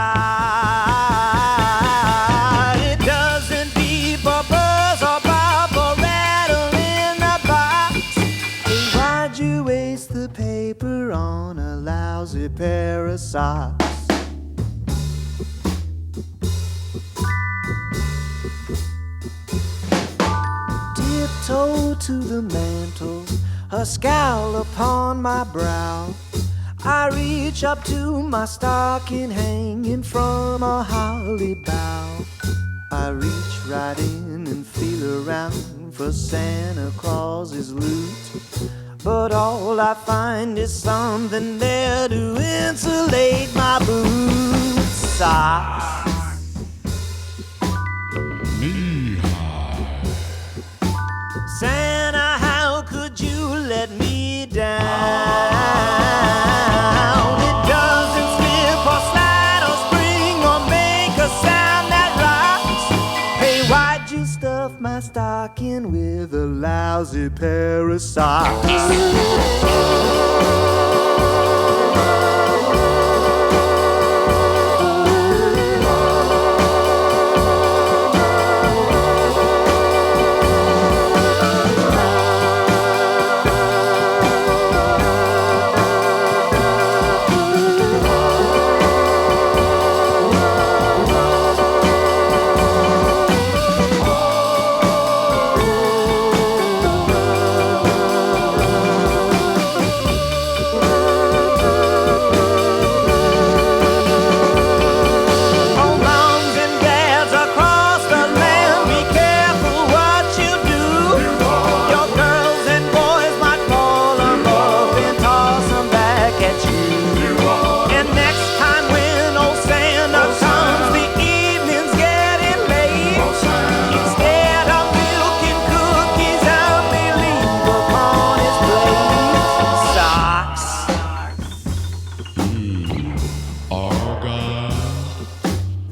It doesn't beep or buzz or pop or rattle in the box. Hey, why'd you waste the paper on a lousy pair of socks? Tiptoe to the mantle, a scowl upon my brow. I reach up to my stocking hanging from a holly bough. I reach right in and feel around for Santa Claus's loot, but all I find is something there to insulate my boots. Socks. Knee-high. Santa, how could you let me down? It doesn't slip or slide or spring or make a sound that rocks. Hey, why'd you stuff my stocking with a lousy pair of socks?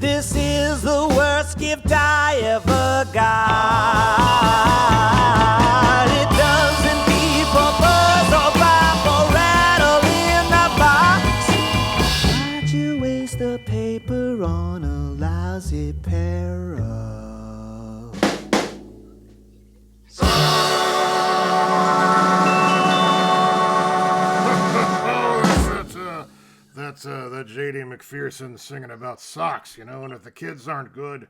This is the worst gift I ever got. It doesn't beep or buzz or pop or rattle in the box. Why'd you waste the paper on a lousy pair of That J.D. McPherson singing about socks, and if the kids aren't good,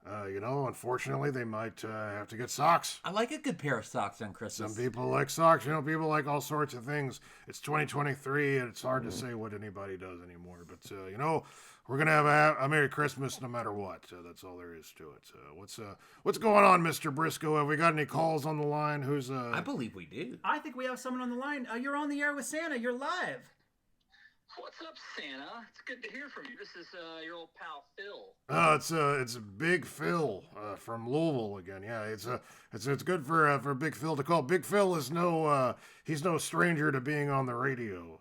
unfortunately they might have to get socks. I like a good pair of socks on Christmas. Some people like socks, people like all sorts of things. It's 2023, and it's hard to say what anybody does anymore, but, we're going to have a Merry Christmas no matter what. That's all there is to it. What's going on, Mr. Briscoe? Have we got any calls on the line? I believe we do. I think we have someone on the line. You're on the air with Santa. You're live. What's up, Santa? It's good to hear from you. This is your old pal Phil. It's Big Phil from Louisville again. Yeah, it's good for Big Phil to call. Big Phil is he's no stranger to being on the radio.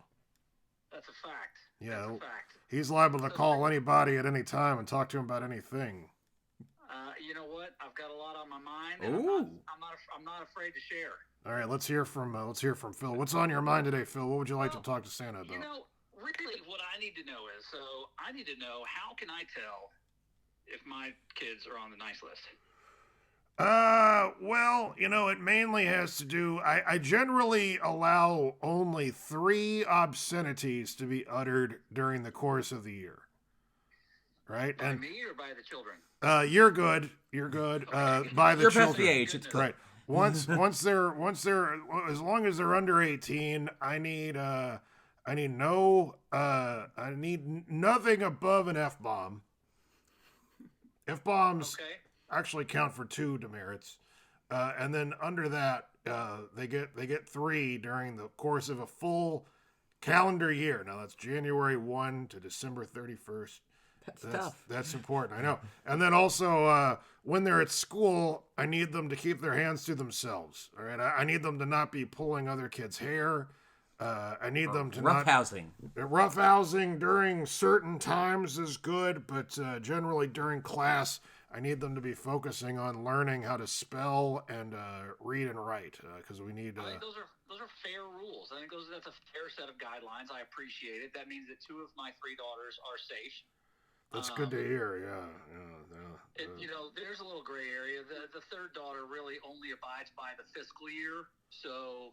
That's a fact. Yeah, that's a fact. He's liable to call anybody at any time and talk to him about anything. You know what? I've got a lot on my mind. And I'm not afraid to share. All right, let's hear from Phil. What's on your mind today, Phil? What would you like to talk to Santa about? Really, what I need to know is, I need to know, how can I tell if my kids are on the nice list? Well, it mainly has to do, I generally allow only 3 obscenities to be uttered during the course of the year. Right? By me or by the children? You're good. Okay. By the You're children. past the age. It's cool. Right. Once they're, as long as they're under 18, I need nothing above an F-bomb. F-bombs actually count for 2 demerits. And then under that, they get 3 during the course of a full calendar year. Now that's January 1 to December 31st. That's tough. That's important, I know. And then also, when they're at school, I need them to keep their hands to themselves. All right, I need them to not be pulling other kids' hair. I need them to roughhousing. Roughhousing during certain times is good, but generally during class, I need them to be focusing on learning how to spell and read and write, because we need. I think those are fair rules. I think that's a fair set of guidelines. I appreciate it. That means that 2 of my 3 daughters are safe. That's good to hear. Yeah. There's a little gray area. The 3rd daughter really only abides by the fiscal year, so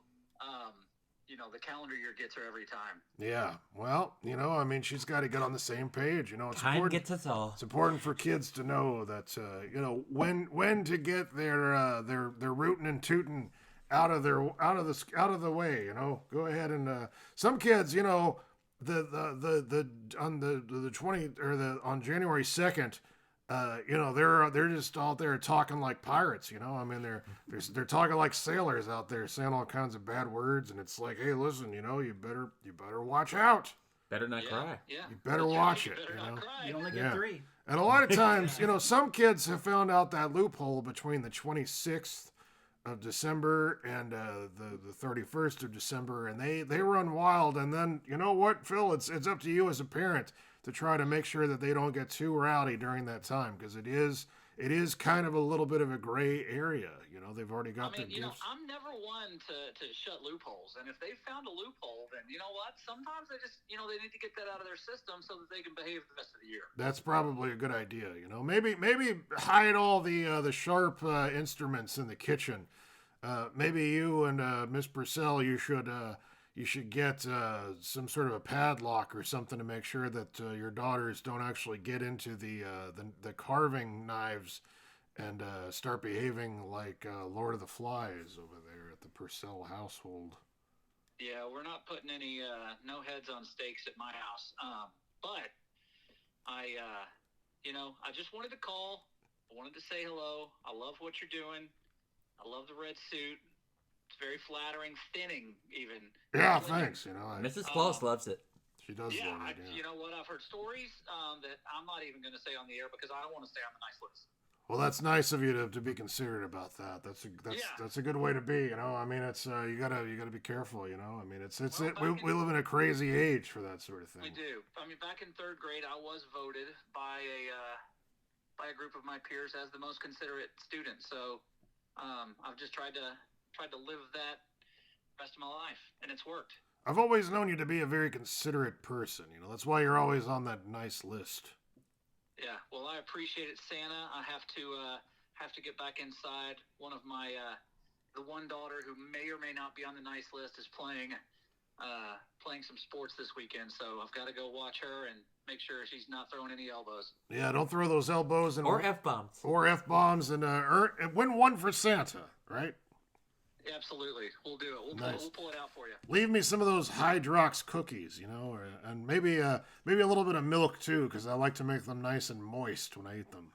the calendar year gets her every time. Yeah. Well, she's got to get on the same page. It's Time important. gets us all. It's important for kids to know that when to get their rootin' and tootin' out of the way. Go ahead and some kids, on the 20 or on January 2nd. They're just out there talking like pirates. They're talking like sailors out there, saying all kinds of bad words, and it's like, hey, listen, you better watch out. Better not cry. Yeah. You better watch it. You only get 3. And a lot of times, some kids have found out that loophole between the 26th of December and the 31st of December, and they run wild. And then, you know what, Phil? It's up to you as a parent to try to make sure that they don't get too rowdy during that time, because it is kind of a little bit of a gray area. They've already got their gifts. I'm never one to shut loopholes, and if they found a loophole, then you know what? Sometimes they just they need to get that out of their system so that they can behave the rest of the year. That's probably a good idea. Maybe hide all the sharp instruments in the kitchen. Maybe you and Miss Purcell, you should get some sort of a padlock or something to make sure that your daughters don't actually get into the carving knives and start behaving like Lord of the Flies over there at the Purcell household. Yeah, we're not putting any no heads on stakes at my house. But I just wanted to call. I wanted to say hello. I love what you're doing. I love the red suit. It's very flattering, thinning even. Yeah, thanks. Mrs. Claus loves it. She does love it. You know what? I've heard stories that I'm not even going to say on the air because I don't want to stay on the nice list. Well, that's nice of you to be considerate about that. That's a good way to be. It's you gotta be careful. We live in a crazy age for that sort of thing. We do. Back in 3rd grade, I was voted by a group of my peers as the most considerate student. So I've just tried to live that the rest of my life, and it's worked. I've always known you to be a very considerate person. That's why you're always on that nice list. Yeah, well, I appreciate it, Santa. I have to get back inside. One of my the one daughter who may or may not be on the nice list is playing some sports this weekend, so I've got to go watch her and make sure she's not throwing any elbows. Yeah, don't throw those elbows or F-bombs. Or F-bombs and win one for Santa, right? Absolutely, we'll do it. We'll pull it out for you. Leave me some of those Hydrox cookies, and maybe a little bit of milk too, because I like to make them nice and moist when I eat them.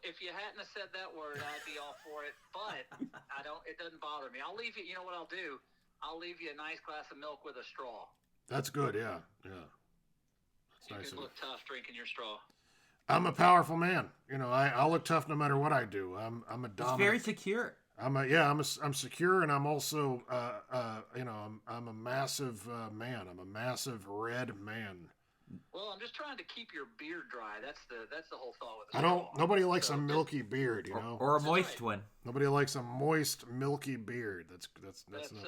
If you hadn't have said that word, I'd be all for it. But it doesn't bother me. I'll leave you. You know what I'll do? I'll leave you a nice glass of milk with a straw. That's good. Yeah. That's you nice. You look tough drinking your straw. I'm a powerful man. I'll look tough no matter what I do. I'm a dominant. It's very secure. I'm secure, and I'm also I'm a massive man. I'm a massive red man. Well, I'm just trying to keep your beard dry. That's the whole thought with it. Nobody likes a milky beard, or a moist one. Nobody likes a moist, milky beard. That's not pleasant.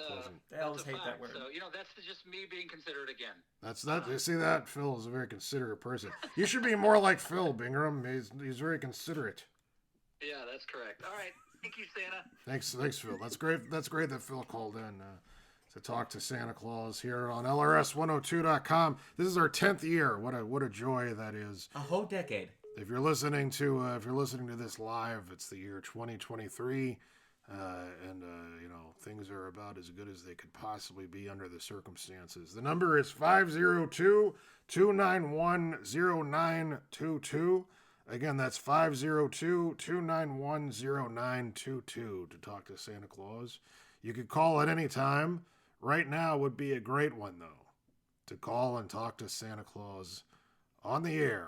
I always hate that word. So that's just me being considerate again. That's that. You see that Phil is a very considerate person. You should be more like Phil Bingham. He's very considerate. Yeah, that's correct. All right. Thank you, Santa. Thanks, Phil. That's great. That's great that Phil called in to talk to Santa Claus here on LRS102.com. This is our 10th year. What a joy that is. A whole decade. If you're listening to this live, it's the year 2023, and things are about as good as they could possibly be under the circumstances. The number is 502-291-0922. Again, that's 502-291-0922 to talk to Santa Claus. You could call at any time. Right now would be a great one, though, to call and talk to Santa Claus on the air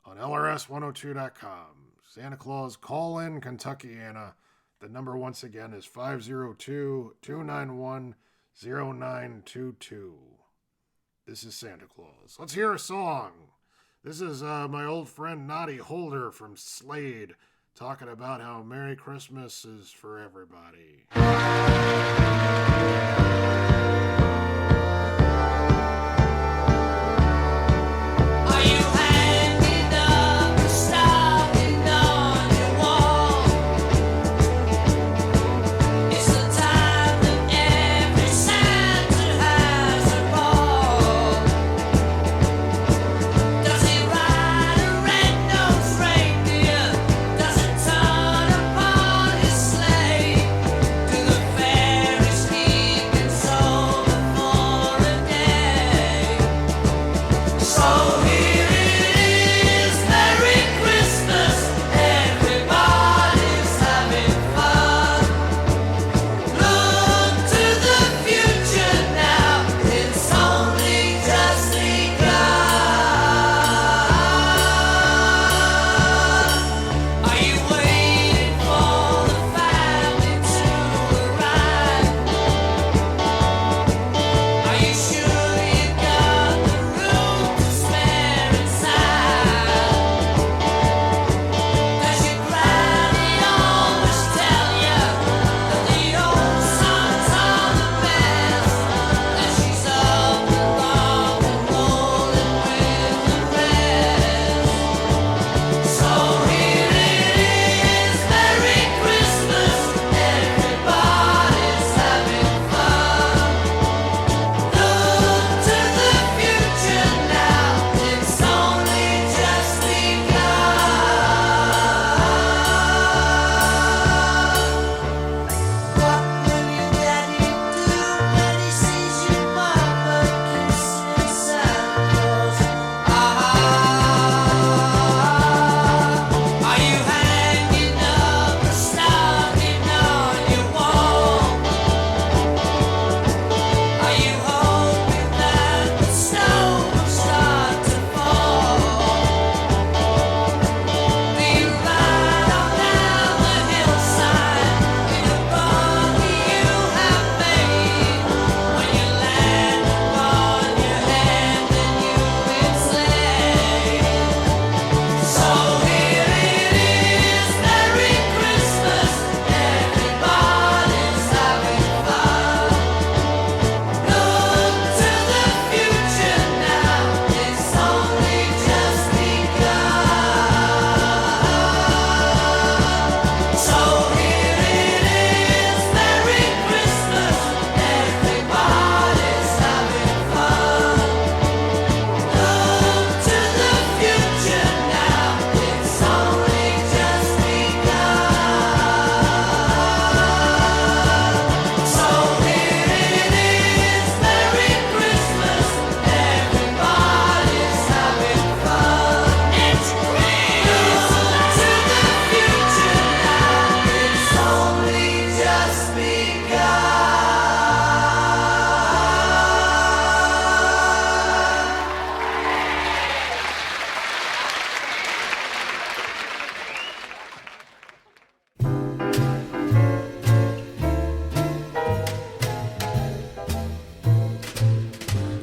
on LRS102.com. Santa Claus, call in Kentuckiana The number once again is 502-291-0922. This is Santa Claus. Let's hear a song. This is my old friend Noddy Holder from Slade talking about how Merry Christmas is for everybody.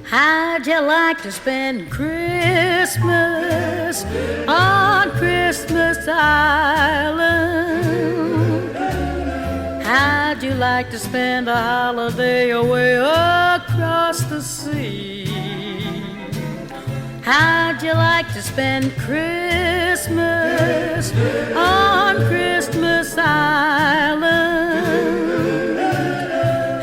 How'd you like to spend Christmas on Christmas Island? How'd you like to spend a holiday away across the sea? How'd you like to spend Christmas on Christmas Island?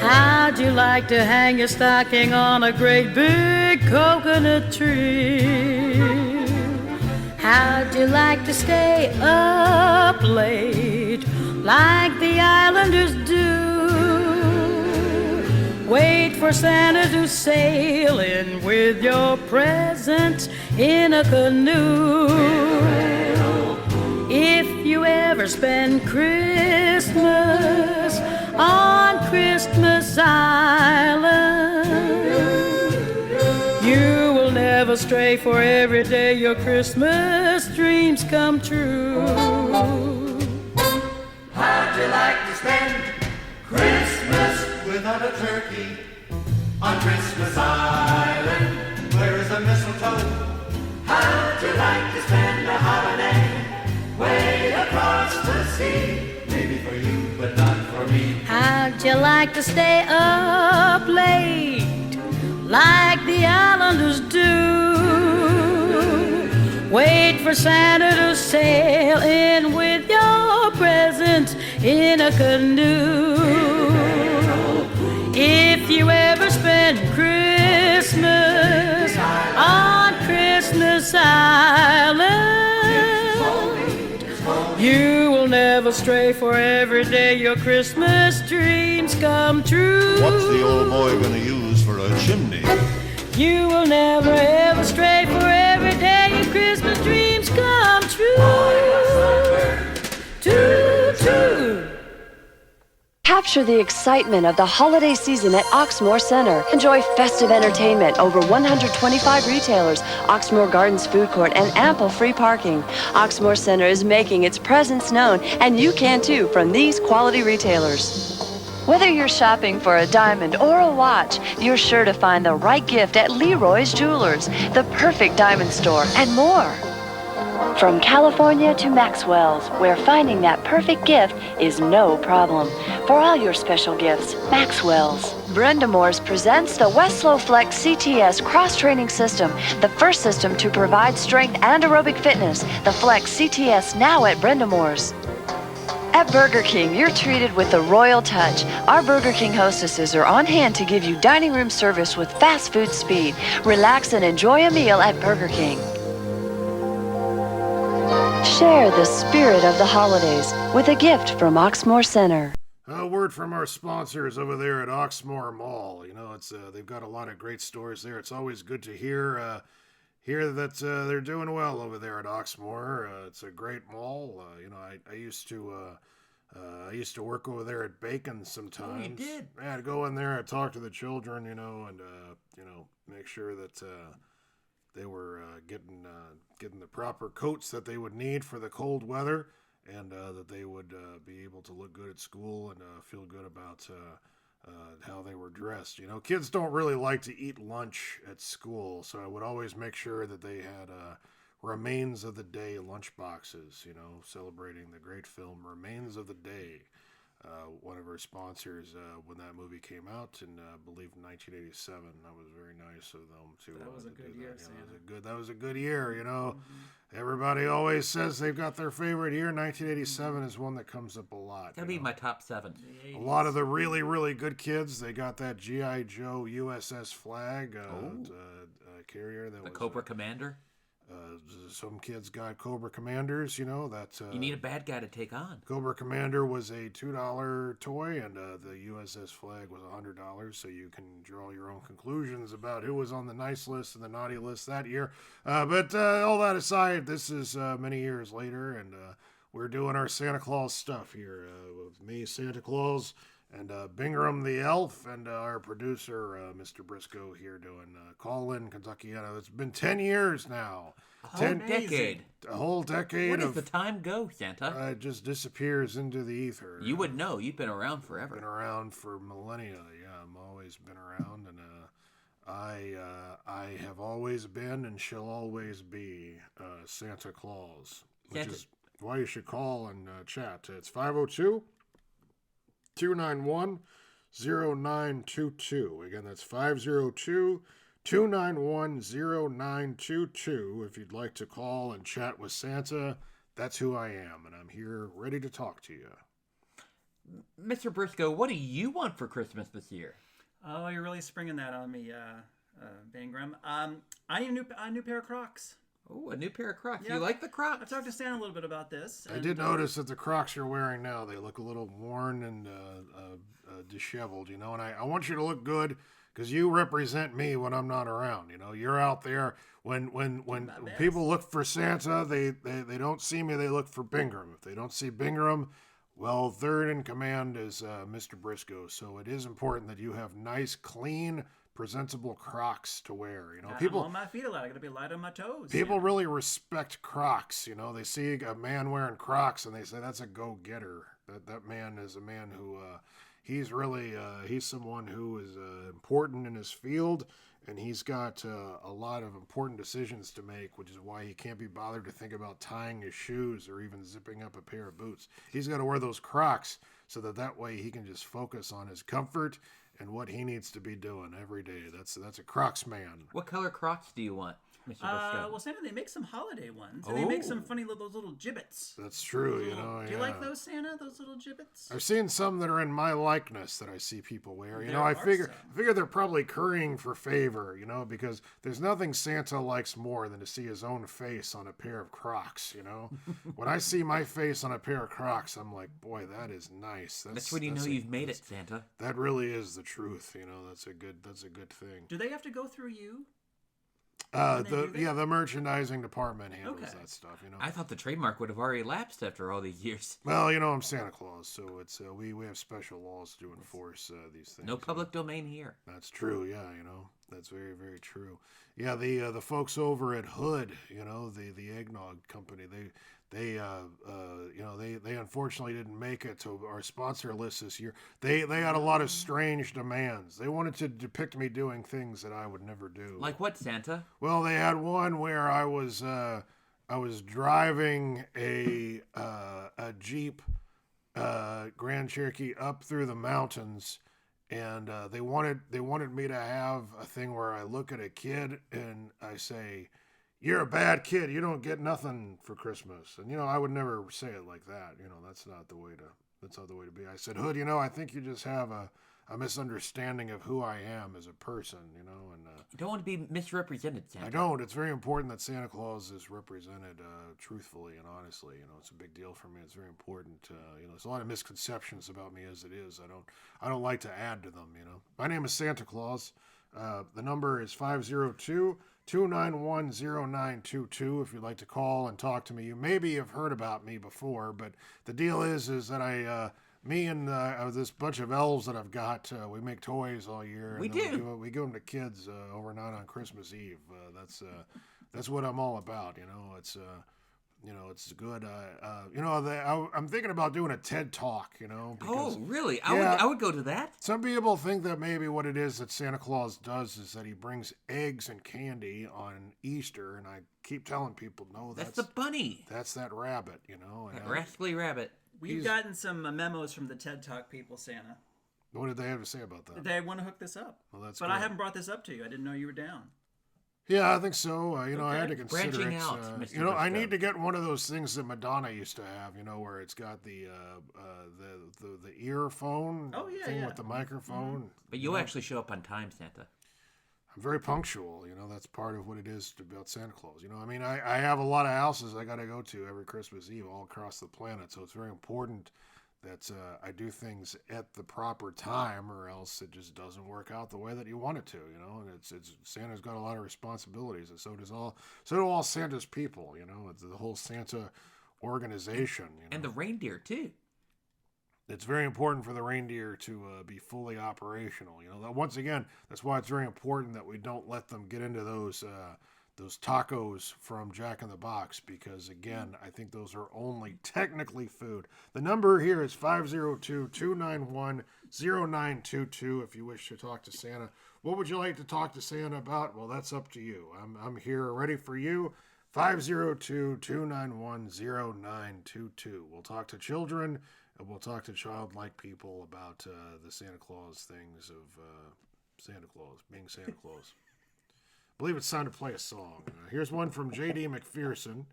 How'd you like to hang your stocking on a great big coconut tree? How'd you like to stay up late like the islanders do? Wait for Santa to sail in with your presents in a canoe. If you ever spend Christmas on Christmas Island, you will never stray, for every day your Christmas dreams come true. How'd you like to spend Christmas without a turkey on Christmas Island? Where is the mistletoe? How'd you like to spend a holiday way across the sea? Maybe for you, but not for me. How'd you like to stay up late like the islanders do? Wait for Santa to sail in with your presents in a canoe. If you ever spend Christmas on Christmas Island, you will never stray, for every day your Christmas dreams come true. What's the old boy gonna use for a chimney? You will never ever stray, for every day your Christmas dreams come true. True, true. Capture the excitement of the holiday season at Oxmoor Center. Enjoy festive entertainment, over 125 retailers, Oxmoor Gardens food court, and ample free parking. Oxmoor Center is making its presence known, and you can too from these quality retailers. Whether you're shopping for a diamond or a watch, you're sure to find the right gift at Leroy's Jewelers, the perfect diamond store, and more. From California to Maxwell's, where finding that perfect gift is no problem. For all your special gifts, Maxwell's. Brenda Moore's presents the Westlow Flex CTS cross-training system, the first system to provide strength and aerobic fitness. The Flex CTS now at Brenda Moore's. At Burger King, you're treated with the royal touch. Our Burger King hostesses are on hand to give you dining room service with fast food speed. Relax and enjoy a meal at Burger King. Share the spirit of the holidays with a gift from Oxmoor Center. A word from our sponsors over there at Oxmoor Mall. You know, it's they've got a lot of great stores there. It's always good to hear that they're doing well over there at Oxmoor. It's a great mall. I used to work over there at Bacon sometimes. Oh, you did? Yeah, I'd go in there, I'd talk to the children, and make sure that they were getting the proper coats that they would need for the cold weather, and that they would be able to look good at school and feel good about how they were dressed. You know, kids don't really like to eat lunch at school, so I would always make sure that they had Remains of the Day lunch boxes, celebrating the great film Remains of the Day. One of our sponsors when that movie came out in, I believe, 1987. That was very nice of them to. That was a good year, That was a good year. Everybody always says they've got their favorite year. 1987 is one that comes up a lot. That'd be my top 7. A lot of the really, really good kids, they got that G.I. Joe USS Flag carrier. That the Cobra Commander. Some kids got Cobra Commanders, you need a bad guy to take on. Cobra Commander was a $2 toy, and the USS Flag was $100, so you can draw your own conclusions about who was on the nice list and the naughty list that year. But all that aside, this is many years later, and we're doing our Santa Claus stuff here with me, Santa Claus, and Bingram the Elf, and our producer, Mr. Briscoe, here doing Call In Kentuckiana. It's been 10 years now. A whole decade. A whole decade. Where does the time go, Santa? It just disappears into the ether. You would know. You've been around forever. Been around for millennia. Yeah, I've always been around, and I have always been and shall always be Santa Claus, which is why you should call and chat. It's 502-291-0922. Again, that's 502-291-0922. If you'd like to call and chat with Santa, that's who I am, and I'm here ready to talk to you. Mr. Briscoe, what do you want for Christmas this year? Oh, you're really springing that on me, Bangram. I need a new pair of Crocs. Oh, a new pair of Crocs. Yep. You like the Crocs? I talked to Stan a little bit about this. I did notice that the Crocs you're wearing now, they look a little worn and disheveled, and I want you to look good because you represent me when I'm not around. You're out there when people look for Santa, they don't see me, they look for Bingram. If they don't see Bingram, well, third in command is Mr. Briscoe. So it is important that you have nice, clean presentable Crocs to wear. You know, I'm people on my feet a lot. I got to be light on my toes. people really respect Crocs. You know, they see a man wearing Crocs and they say that's a go-getter. That man is a man who he's really he's someone who is important in his field. And he's got a lot of important decisions to make, which is why he can't be bothered to think about tying his shoes or even zipping up a pair of boots. He's got to wear those Crocs so that way he can just focus on his comfort and what he needs to be doing every day. That's a Crocs man. What color Crocs do you want, Mr. Briscoe? Well, Santa, they make some holiday ones. And they make some funny those little gibbets. That's true, you know. Do you like those, Santa? Those little gibbets? I've seen some that are in my likeness that I see people wear. You There know, I are figure they're probably currying for favor, you know, because there's nothing Santa likes more than to see his own face on a pair of Crocs, you know. When I see my face on a pair of Crocs, I'm like, boy, that is nice. That's when you know you've made it, Santa. That really is the truth, you know. That's a good thing. Do they have to go through you? The merchandising department handles that stuff, you know. I thought the trademark would have already lapsed after all these years. Well, you know, I'm Santa Claus, so it's we have special laws to enforce these things. No public domain here. That's true, yeah, you know. That's very, very true. Yeah, the folks over at Hood, you know, the eggnog company, they unfortunately didn't make it to our sponsor list this year. They had a lot of strange demands. They wanted to depict me doing things that I would never do. Like what, Santa? Well, they had one where I was driving a Jeep Grand Cherokee up through the mountains, and they wanted me to have a thing where I look at a kid and I say, "You're a bad kid. You don't get nothing for Christmas." And, you know, I would never say it like that. You know, that's not the way to be. I said, "Hood, you know, I think you just have a misunderstanding of who I am as a person, you know." And you don't want to be misrepresented, Santa. I don't. It's very important that Santa Claus is represented truthfully and honestly. You know, it's a big deal for me. It's very important. You know, there's a lot of misconceptions about me as it is. I don't like to add to them, you know. My name is Santa Claus. The number is 502-291-0922 if you'd like to call and talk to me. You maybe have heard about me before, but the deal is that me and this bunch of elves that I've got, we make toys all year. We and do. We give them to kids overnight on Christmas Eve. That's what I'm all about. You know, it's good. You know, I'm thinking about doing a TED Talk. You know. Because, really? I would go to that. Some people think that maybe what it is that Santa Claus does is that he brings eggs and candy on Easter, and I keep telling people, no, that's the bunny. That's that rabbit. You know, that rascally rabbit. We've gotten some memos from the TED Talk people, Santa. What did they have to say about that? They want to hook this up. Well, that's but good. I haven't brought this up to you. I didn't know you were down. Yeah, I think so. You know, I had to consider Branching it. out, Mr. You know, I Briscoe. need to get one of those things that Madonna used to have. You know, where it's got the earphone thing with the microphone. Mm-hmm. But you'll actually show up on time, Santa. I'm very punctual. You know, that's part of what it is about Santa Claus. You know, I mean, I have a lot of houses I got to go to every Christmas Eve all across the planet, so it's very important that I do things at the proper time, or else it just doesn't work out the way that you want it to. You know, and it's Santa's got a lot of responsibilities, and so do all Santa's people. You know, it's the whole Santa organization. You know? And the reindeer too. It's very important for the reindeer to be fully operational. You know, once again, that's why it's very important that we don't let them get into those tacos from Jack in the Box, because again, I think those are only technically food. The number here is 502-291-0922 if you wish to talk to Santa. What would you like to talk to Santa about? Well, that's up to you. I'm here ready for you. 502-291-0922. We'll talk to children, and we'll talk to childlike people about the Santa Claus things of Santa Claus, being Santa Claus. I believe it's time to play a song. Here's one from J.D. McPherson,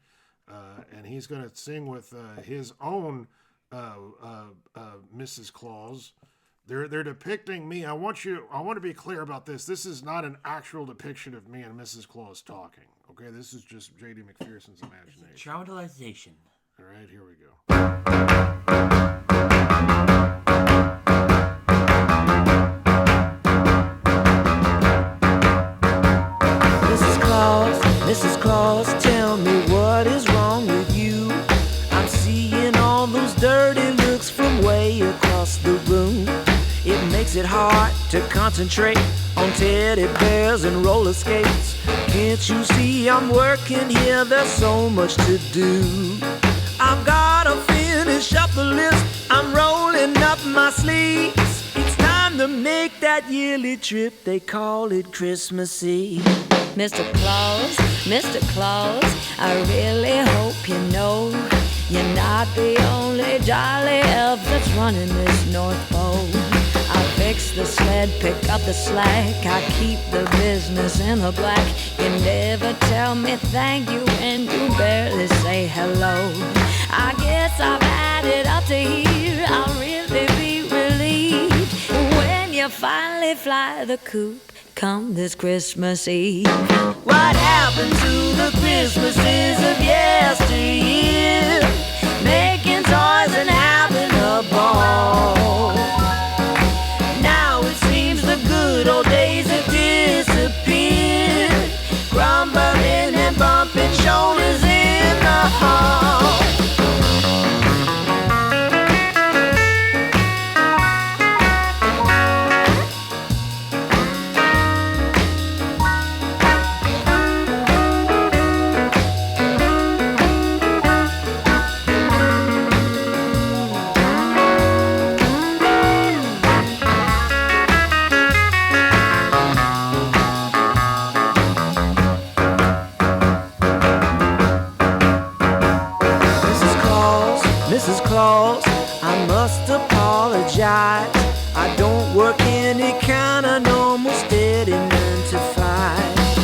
and he's going to sing with his own Mrs. Claus. They're depicting me. I want to be clear about this. This is not an actual depiction of me and Mrs. Claus talking. Okay, this is just J.D. McPherson's imagination. Dramatization. All right, here we go. Mrs. Claus, tell me what is wrong with you. I'm seeing all those dirty looks from way across the room. It makes it hard to concentrate on teddy bears and roller skates. Can't you see I'm working here? There's so much to do. I've gotta finish up the list. I'm rolling up my sleeves. It's time to make that yearly trip. They call it Christmas Eve. Mr. Claus, I really hope you know you're not the only jolly elf that's running this North Pole. I fix the sled, pick up the slack, I keep the business in the black. You never tell me thank you and you barely say hello. I guess I've had it up to here, I'll really be relieved when you finally fly the coop come this Christmas Eve. What happened to the Christmases of yesteryear? Making toys and having a ball. Now it seems the good old days have disappeared, grumbling and bumping shoulders in the hall. Mrs. Claus, I must apologize. I don't work any kind of normal steady 9 to 5.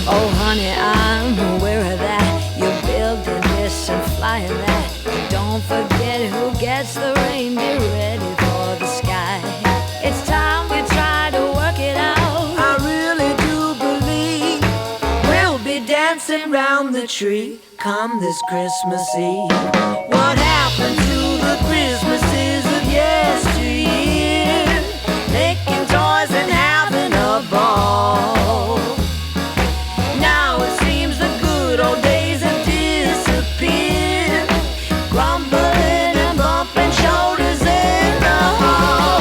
Oh honey, I'm aware of that. You're building this and flying that. Don't forget who gets the reindeer ready for the sky. It's time we try to work it out. I really do believe we'll be dancing round the tree come this Christmas Eve. What happened to the Christmases of yesteryear? Making toys and having a ball. Now it seems the good old days have disappeared, grumbling and bumping shoulders in the hall.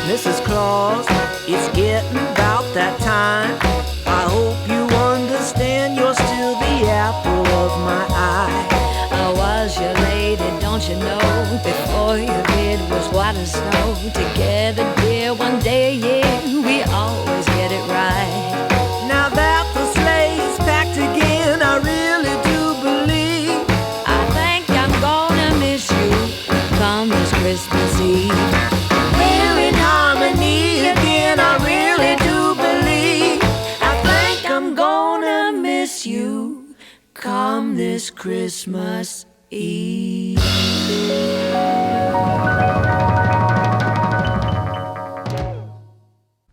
Mrs. Claus, it's getting about that time. I hope you understand you're still the apple of my eye. I was your lady, don't you know? Before you did was white as snow. Together, dear, one day a year, we always get it right. Now that the sleigh's packed again, I really do believe I think I'm gonna miss you come this Christmas Eve. we're in harmony again. I really do believe I think I'm gonna miss you come this Christmas Eve.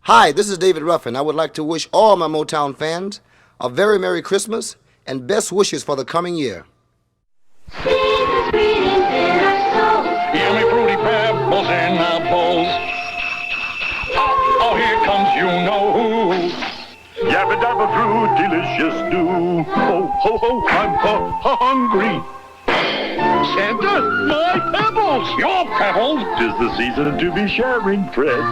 Hi, this is David Ruffin. I would like to wish all my Motown fans a very Merry Christmas and best wishes for the coming year. Yummy fruity pebbles in our bowls. Oh, here comes you know who. Yabba dabba brew, delicious do. Ho, ho, ho, I'm hungry. Santa, my pebbles! Your pebbles! 'Tis the season to be sharing, Fred.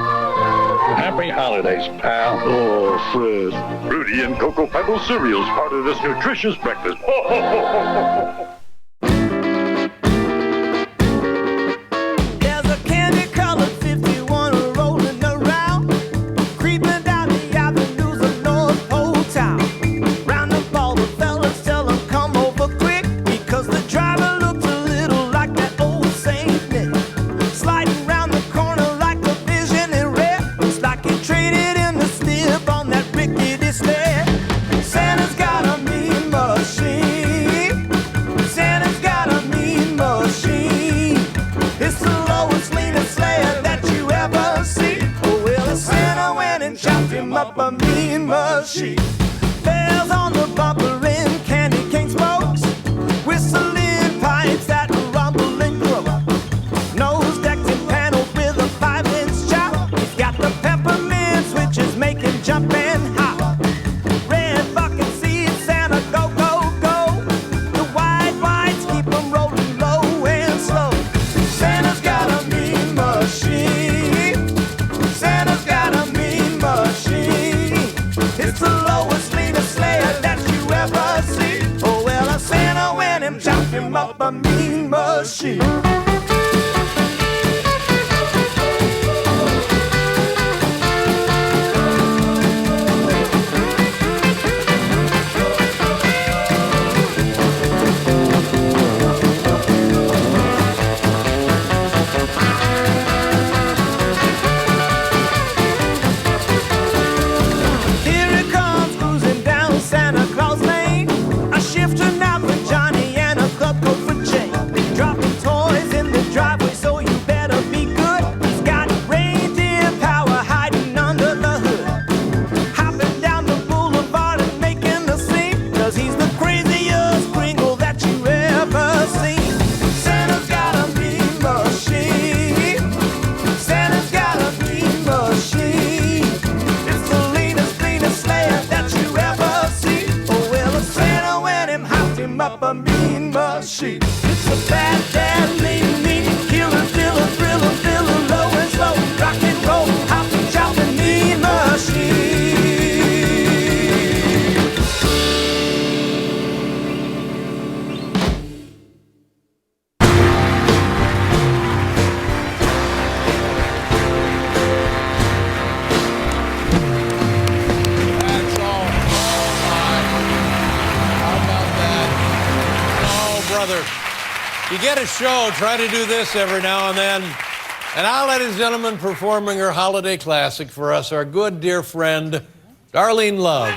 Happy holidays, pal. Oh, Fred. Fruity and Cocoa Pebble cereals, part of this nutritious breakfast. Ho, ho, ho, ho, ho. There's a candy-colored 51 rolling around, creeping down the avenues of North Pole Town. Round up all the fellas, tell them come over quick, because the driver looks a little like that old Saint Nick. Sliding round the corner like a vision in red. Looks like he traded in the stib on that rickety sled. Santa's got a mean machine. Santa's got a mean machine. It's the lowest, leanest sleigh that you ever see. Oh, well, Santa went and chopped him up a mean machine. Bells on the bumper and candy cane smokes, whistling pipes that rumble and croak. Nose decked and paneled with a 5-inch chop. He's got the peppermint switches making jump and hop. Red bucket seats, Santa go, go, go. The white whites keep 'em rolling low and slow. Santa's got a mean machine. Santa's got a mean machine. up a mean machine. Up a mean machine. It's a bad, bad, mean, mean killer, killer, thriller, filler, low and slow, rock and roll, hop and chop and mean machine. That's all. Oh my. How about that? Oh, brother. You get a show, try to do this every now and then. And now, ladies and gentlemen, performing her holiday classic for us, our good dear friend, Darlene Love.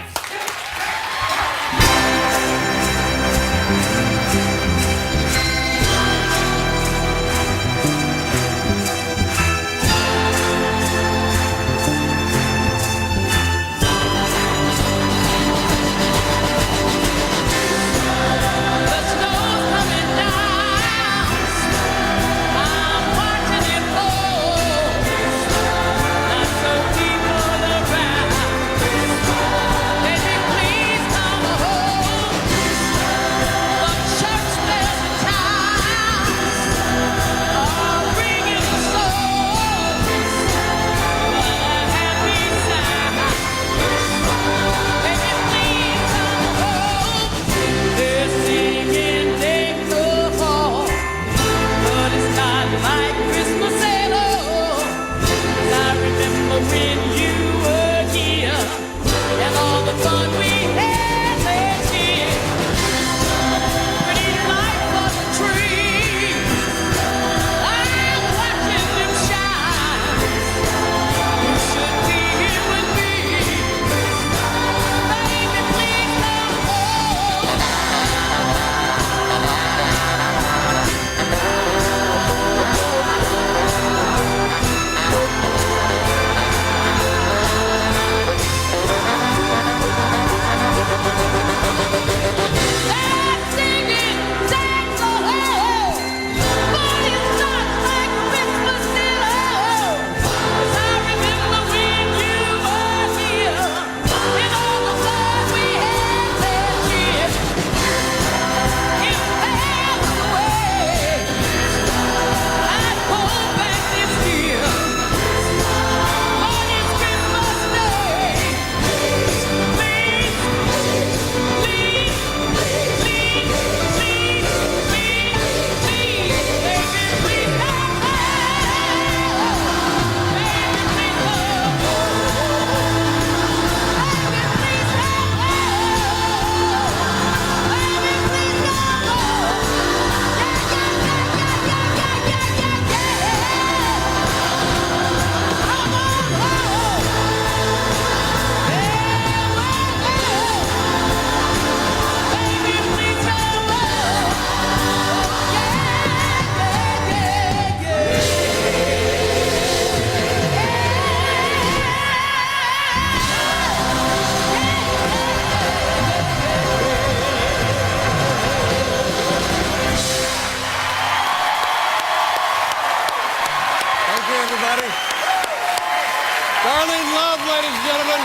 Darlene Love, ladies and gentlemen.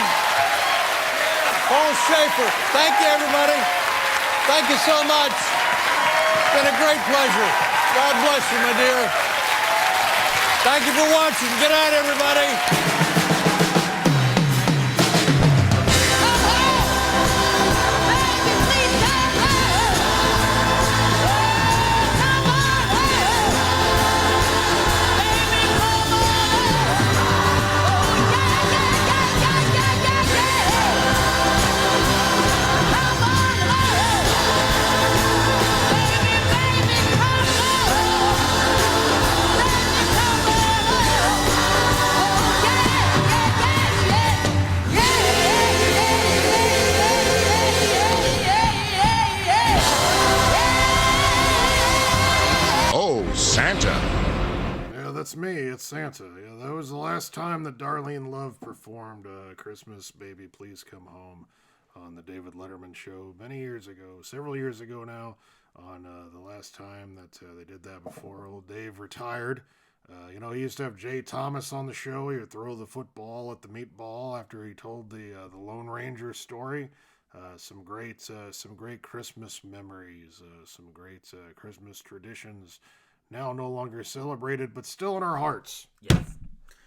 Paul Schaefer. Thank you, everybody. Thank you so much. It's been a great pleasure. God bless you, my dear. Thank you for watching. Good night, everybody. it's me. It's Santa. Yeah, that was the last time that Darlene Love performed Christmas Baby Please Come Home on the David Letterman show many years ago, several years ago now, on the last time that they did that before old Dave retired. He used to have Jay Thomas on the show. He would throw the football at the meatball after he told the Lone Ranger story. Some great Christmas memories, some great Christmas traditions, now no longer celebrated, but still in our hearts. Yes.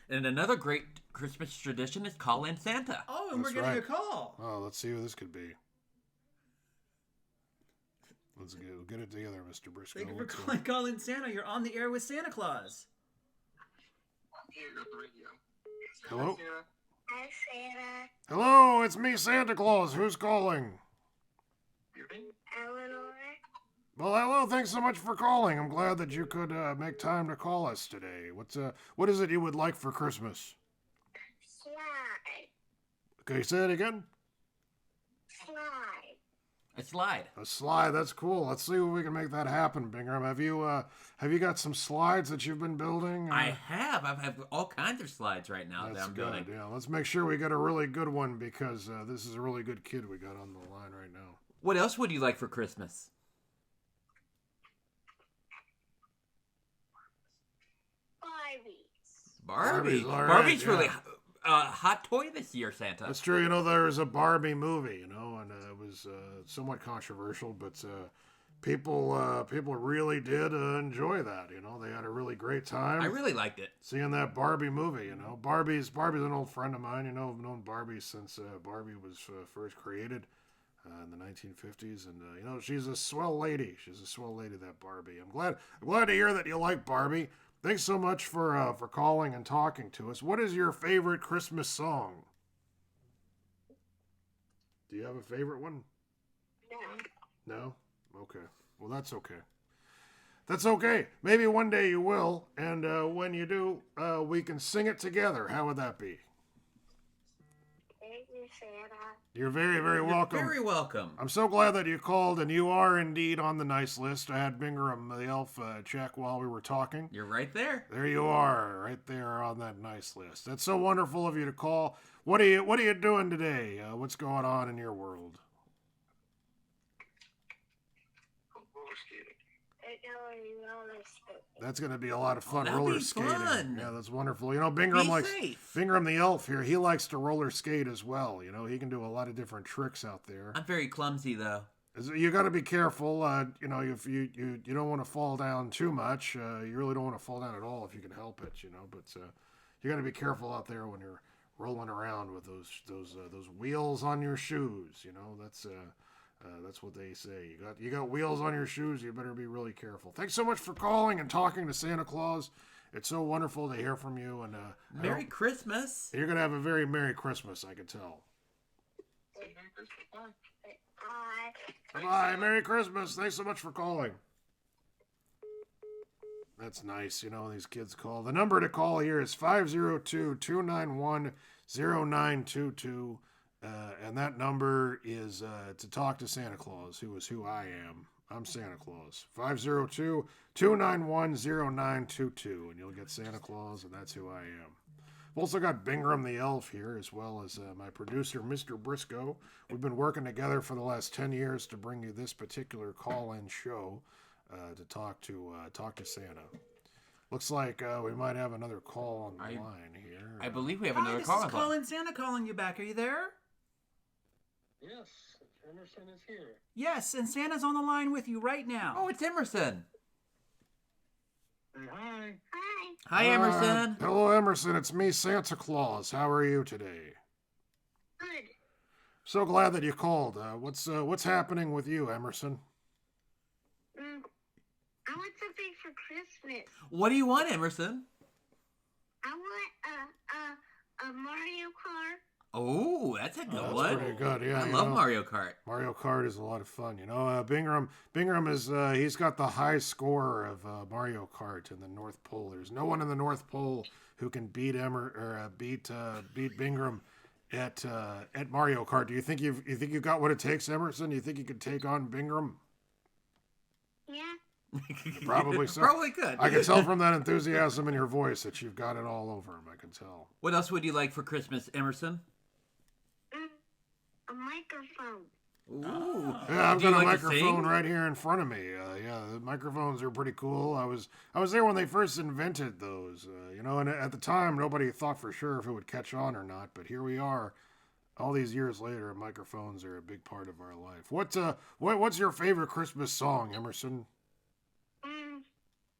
And another great Christmas tradition is Call In Santa. Oh, and we're getting a call. Oh, let's see who this could be. Let's get it together, Mr. Briscoe. Thank you for calling Call In Santa. You're on the air with Santa Claus. Hello? Hi, Santa. Hello, it's me, Santa Claus. Who's calling? Eleanor. Well, hello. Thanks so much for calling. I'm glad that you could make time to call us today. What is it you would like for Christmas? Slide. Okay, say it again. Slide. A slide. A slide. That's cool. Let's see if we can make that happen, Bingham. Have you got some slides that you've been building? I have. I have all kinds of slides right now that I'm building. Yeah, let's make sure we get a really good one because this is a really good kid we got on the line right now. What else would you like for Christmas? Barbies. All right, Barbie's yeah. really hot toy this year, Santa. That's true. There was a Barbie movie, and it was somewhat controversial, but people really did enjoy that. They had a really great time. I really liked it. Seeing that Barbie movie. Barbie's an old friend of mine. I've known Barbie since Barbie was first created in the 1950s, and she's a swell lady. She's a swell lady, that Barbie. I'm glad to hear that you like Barbie. Thanks so much for calling and talking to us. What is your favorite Christmas song? Do you have a favorite one? No. No? Okay. Well, that's okay. That's okay. Maybe one day you will, and when you do, we can sing it together. How would that be? Thank you, Santa. You're very, very welcome. Very welcome. I'm so glad that you called, and you are indeed on the nice list. I had Bingham the elf check while we were talking. You're right there. There you are, right there on that nice list. That's so wonderful of you to call. What are you doing today? What's going on in your world? That's going to be a lot of fun. Roller skating. Fun. Yeah, that's wonderful. Bingham Bingham the elf here. He likes to roller skate as well. He can do a lot of different tricks out there. I'm very clumsy though. You got to be careful. If you don't want to fall down too much. You really don't want to fall down at all if you can help it. But you got to be careful out there when you're rolling around with those wheels on your shoes. That's what they say. You got wheels on your shoes. You better be really careful. Thanks so much for calling and talking to Santa Claus. It's so wonderful to hear from you. And Merry Christmas. You're gonna have a very Merry Christmas, I can tell. Bye. Bye. Merry Christmas. Thanks so much for calling. That's nice. These kids call. The number to call here is 502-291-0922. And that number is to talk to Santa Claus, who is who I am. I'm Santa Claus. 502-291-0922. And you'll get Santa Claus, and that's who I am. I've also got Bingham the Elf here, as well as my producer, Mr. Briscoe. We've been working together for the last 10 years to bring you this particular call-in show to talk to Santa. Looks like we might have another call on the line here. I believe we have another call. This is Call In Santa calling you back. Are you there? Yes, Emerson is here. Yes, and Santa's on the line with you right now. Oh, it's Emerson. Say hi. Hi. Hi, Emerson. Hello, Emerson. It's me, Santa Claus. How are you today? Good. So glad that you called. What's happening with you, Emerson? I want something for Christmas. What do you want, Emerson? I want a Mario Kart. Oh, that's a good one. Pretty good, yeah. I love Mario Kart. Mario Kart is a lot of fun. Bingham is he's got the high score of Mario Kart in the North Pole. There's no one in the North Pole who can beat Bingham at Mario Kart. Do you think you got what it takes, Emerson? Do you think you could take on Bingham? Yeah. Probably so. Probably could. I can tell from that enthusiasm in your voice that you've got it all over him. I can tell. What else would you like for Christmas, Emerson? A microphone. Ooh. Yeah, I've Do you got a like to microphone sing? right here in front of me. Yeah, the microphones are pretty cool. I was there when they first invented those. And at the time nobody thought for sure if it would catch on or not. But here we are, all these years later. Microphones are a big part of our life. What's your favorite Christmas song, Emerson?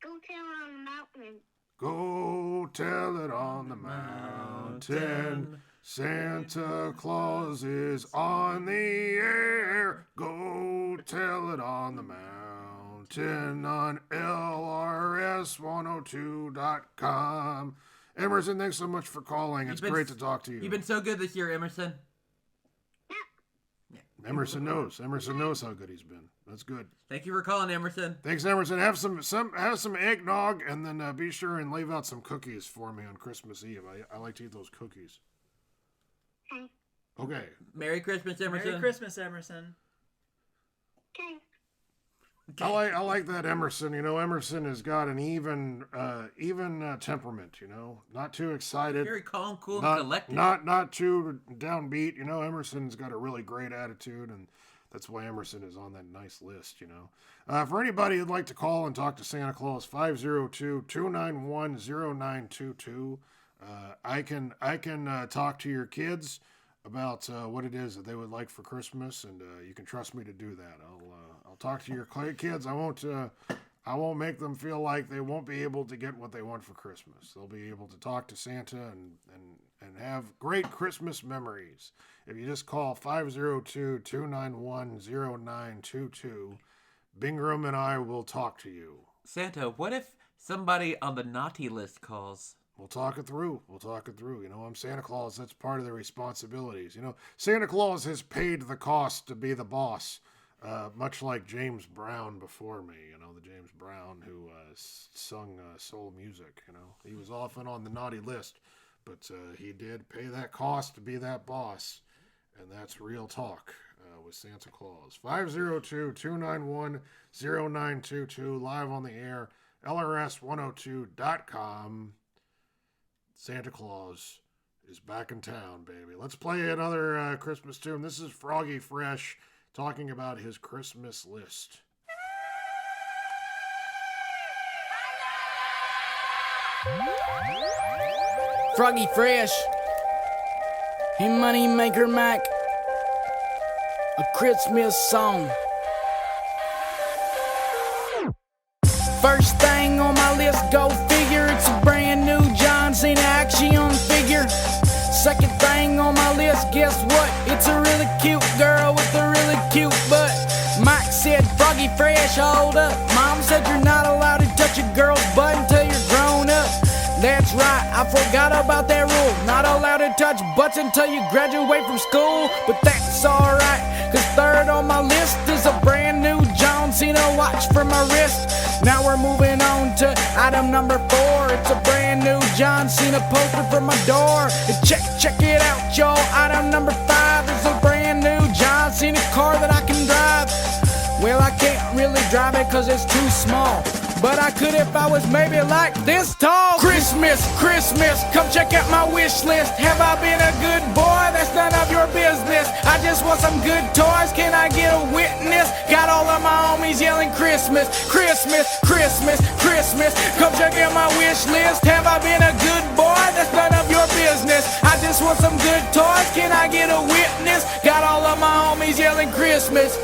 Go tell it on the mountain. Go tell it on the mountain. Santa Claus is on the air. Go tell it on the mountain on LRS102.com. Emerson, thanks so much for calling. It's great to talk to you. You've been so good this year, Emerson. Emerson knows. Emerson knows how good he's been. That's good. Thank you for calling, Emerson. Thanks, Emerson. Have some eggnog, and then be sure and leave out some cookies for me on Christmas Eve. I like to eat those cookies. Okay. Merry Christmas, Emerson. Merry Christmas, Emerson. Okay. I like that Emerson. Emerson has got an even temperament. Not too excited. Very calm, cool, and collected. Not too downbeat. Emerson's got a really great attitude, and that's why Emerson is on that nice list. For anybody who'd like to call and talk to Santa Claus, 502-291-0922. I can talk to your kids about what it is that they would like for Christmas, and you can trust me to do that. I'll talk to your kids. I won't make them feel like they won't be able to get what they want for Christmas. They'll be able to talk to Santa and have great Christmas memories. If you just call 502-291-0922, Bingram and I will talk to you. Santa, what if somebody on the naughty list calls? We'll talk it through. I'm Santa Claus. That's part of the responsibilities. Santa Claus has paid the cost to be the boss, much like James Brown before me. The James Brown who sung soul music. He was often on the naughty list, but he did pay that cost to be that boss, and that's real talk with Santa Claus. 502-291-0922, live on the air, LRS102.com. Santa Claus is back in town, baby. Let's play another Christmas tune. This is Froggy Fresh talking about his Christmas list. Froggy Fresh and Money Maker Mac, a Christmas song. First thing on my list, go figure, it's a brand new John Cena action figure. Second thing on my list, guess what? It's a really cute girl with a really cute butt. Mike said, Froggy Fresh, hold up. Mom said you're not allowed to touch a girl's butt until you're grown up. That's right, I forgot about that rule. Not allowed to touch butts until you graduate from school. But that's alright, cause third on my list is a brand new John Cena watch for my wrist. Now we're moving on to item number 4. It's a brand new John Cena poster for my door. And check it out, y'all. Item number 5 is a brand new John Cena car that I can drive. Well, I can't really drive it cause it's too small, but I could if I was maybe like this tall. Christmas, come check out my wish list. Have I been a good boy? That's none of your business. I just want some good toys, can I get a witness? Got all of my homies yelling Christmas. Come check out my wish list. Have I been a good boy? That's none of your business. I just want some good toys, can I get a witness? Got all of my homies yelling Christmas.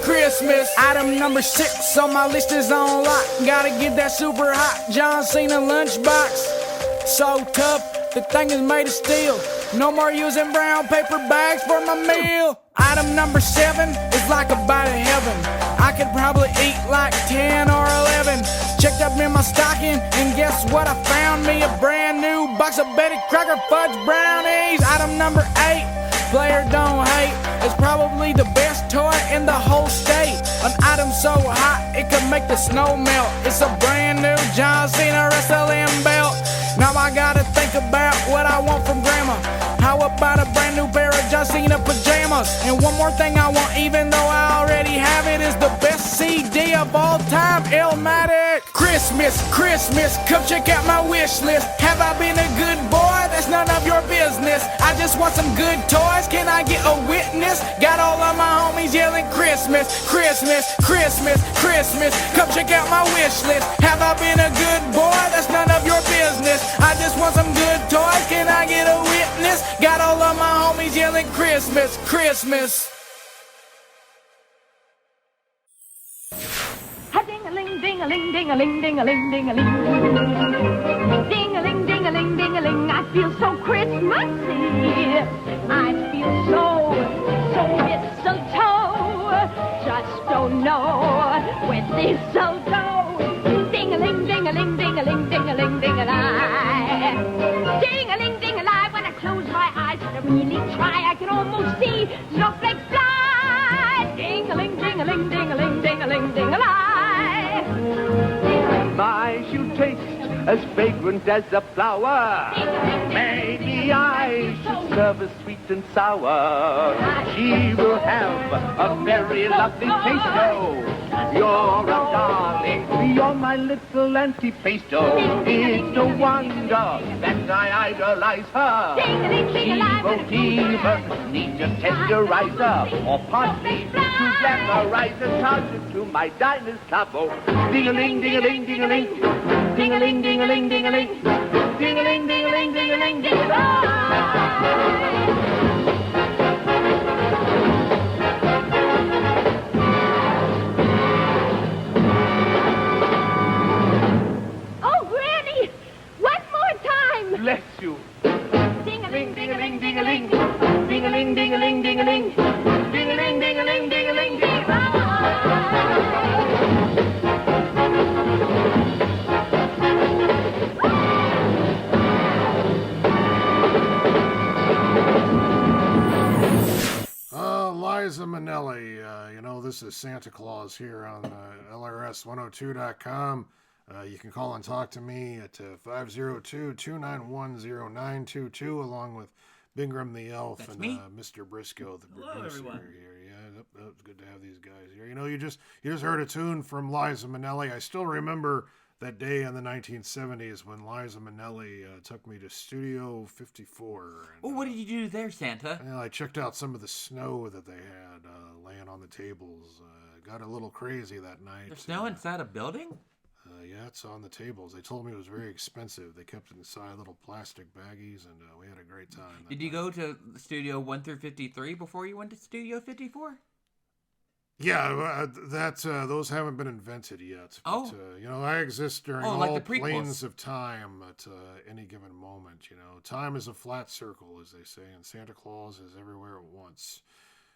Item number 6 on my list is on lock. Gotta get that super hot John Cena lunchbox. So tough, the thing is made of steel. No more using brown paper bags for my meal. Item number 7 is like a bite of heaven. I could probably eat like 10 or 11. Checked up in my stocking and guess what I found? Me a brand new box of Betty Crocker fudge brownies. Item number 8, player don't hate. It's probably the best toy in the whole state. An item so hot it could make the snow melt. It's a brand new John Cena wrestling belt. Now I gotta think about what I want from grandma. How about a brand new pair of John Cena pajamas? And one more thing I want, even though I already have it, is the best CD of of all time, Elmatic. Christmas, Christmas, come check out my wish list. Have I been a good boy? That's none of your business. I just want some good toys, can I get a witness? Got all of my homies yelling Christmas, Christmas, Christmas, Christmas. Come check out my wish list. Have I been a good boy? That's none of your business. I just want some good toys, can I get a witness? Got all of my homies yelling Christmas, Christmas. Ding-a-ling, ding-a-ling, ding-a-ling, ding-a-ling, ding-a-ling. Ding-a-ling, ding-a-ling, ding-a-ling. I feel so Christmassy. I feel so mistletoe. Just don't know with mistletoe. Ding-a-ling, ding-a-ling, ding-a-ling, ding-a-ling, ding-a-ling. Ding-a-ling, ding-a-ling. When I close my eyes and I really try, I can almost see snowflakes fly. Ding-a-ling, ding-a-ling, ding-a-ling, ding-a-ling, ding-a-ling. My shoe taste as fragrant as a flower. Maybe I should serve her sweet and sour. She will have a very lovely taste, oh. You're a darling, you're my little anti-pesto. It's no wonder that I idolize her. She won't even need a tenderizer or parsley to glamorize and charge it to my diners club. Oh, ding-a-ling, ding-a-ling, ding-a-ling, ding-a-ling, ding-a-ling, ding-a-ling, ding-a-ling, ding-a-ling, ding-a-ling, ding-a-ling. Bless you. Ding-a-ling, ding-a-ling, ding-a-ling, ding-a-ling, ding-a-ling, ding-a-ling, ding-a-ling, ding-a-ling, ding-a-ling, ding-a-ling. Liza Minnelli, this is Santa Claus here on LRS102.com. You can call and talk to me at 502-291-0922, along with Bingram the Elf. That's and me. Mr. Briscoe, the Hello, producer everyone. here. Yeah, it's good to have these guys here. You just heard a tune from Liza Minnelli. I still remember that day in the 1970s when Liza Minnelli took me to Studio 54. Oh, what did you do there, Santa? Well, I checked out some of the snow that they had laying on the tables. Got a little crazy that night. There's snow inside a building? Yeah, it's on the tables. They told me it was very expensive. They kept it inside little plastic baggies, and we had a great time. Did you go to Studio 1 through 53 before you went to Studio 54? Yeah, those haven't been invented yet. But, I exist during all like the prequels. planes of time at any given moment. Time is a flat circle, as they say, and Santa Claus is everywhere at once.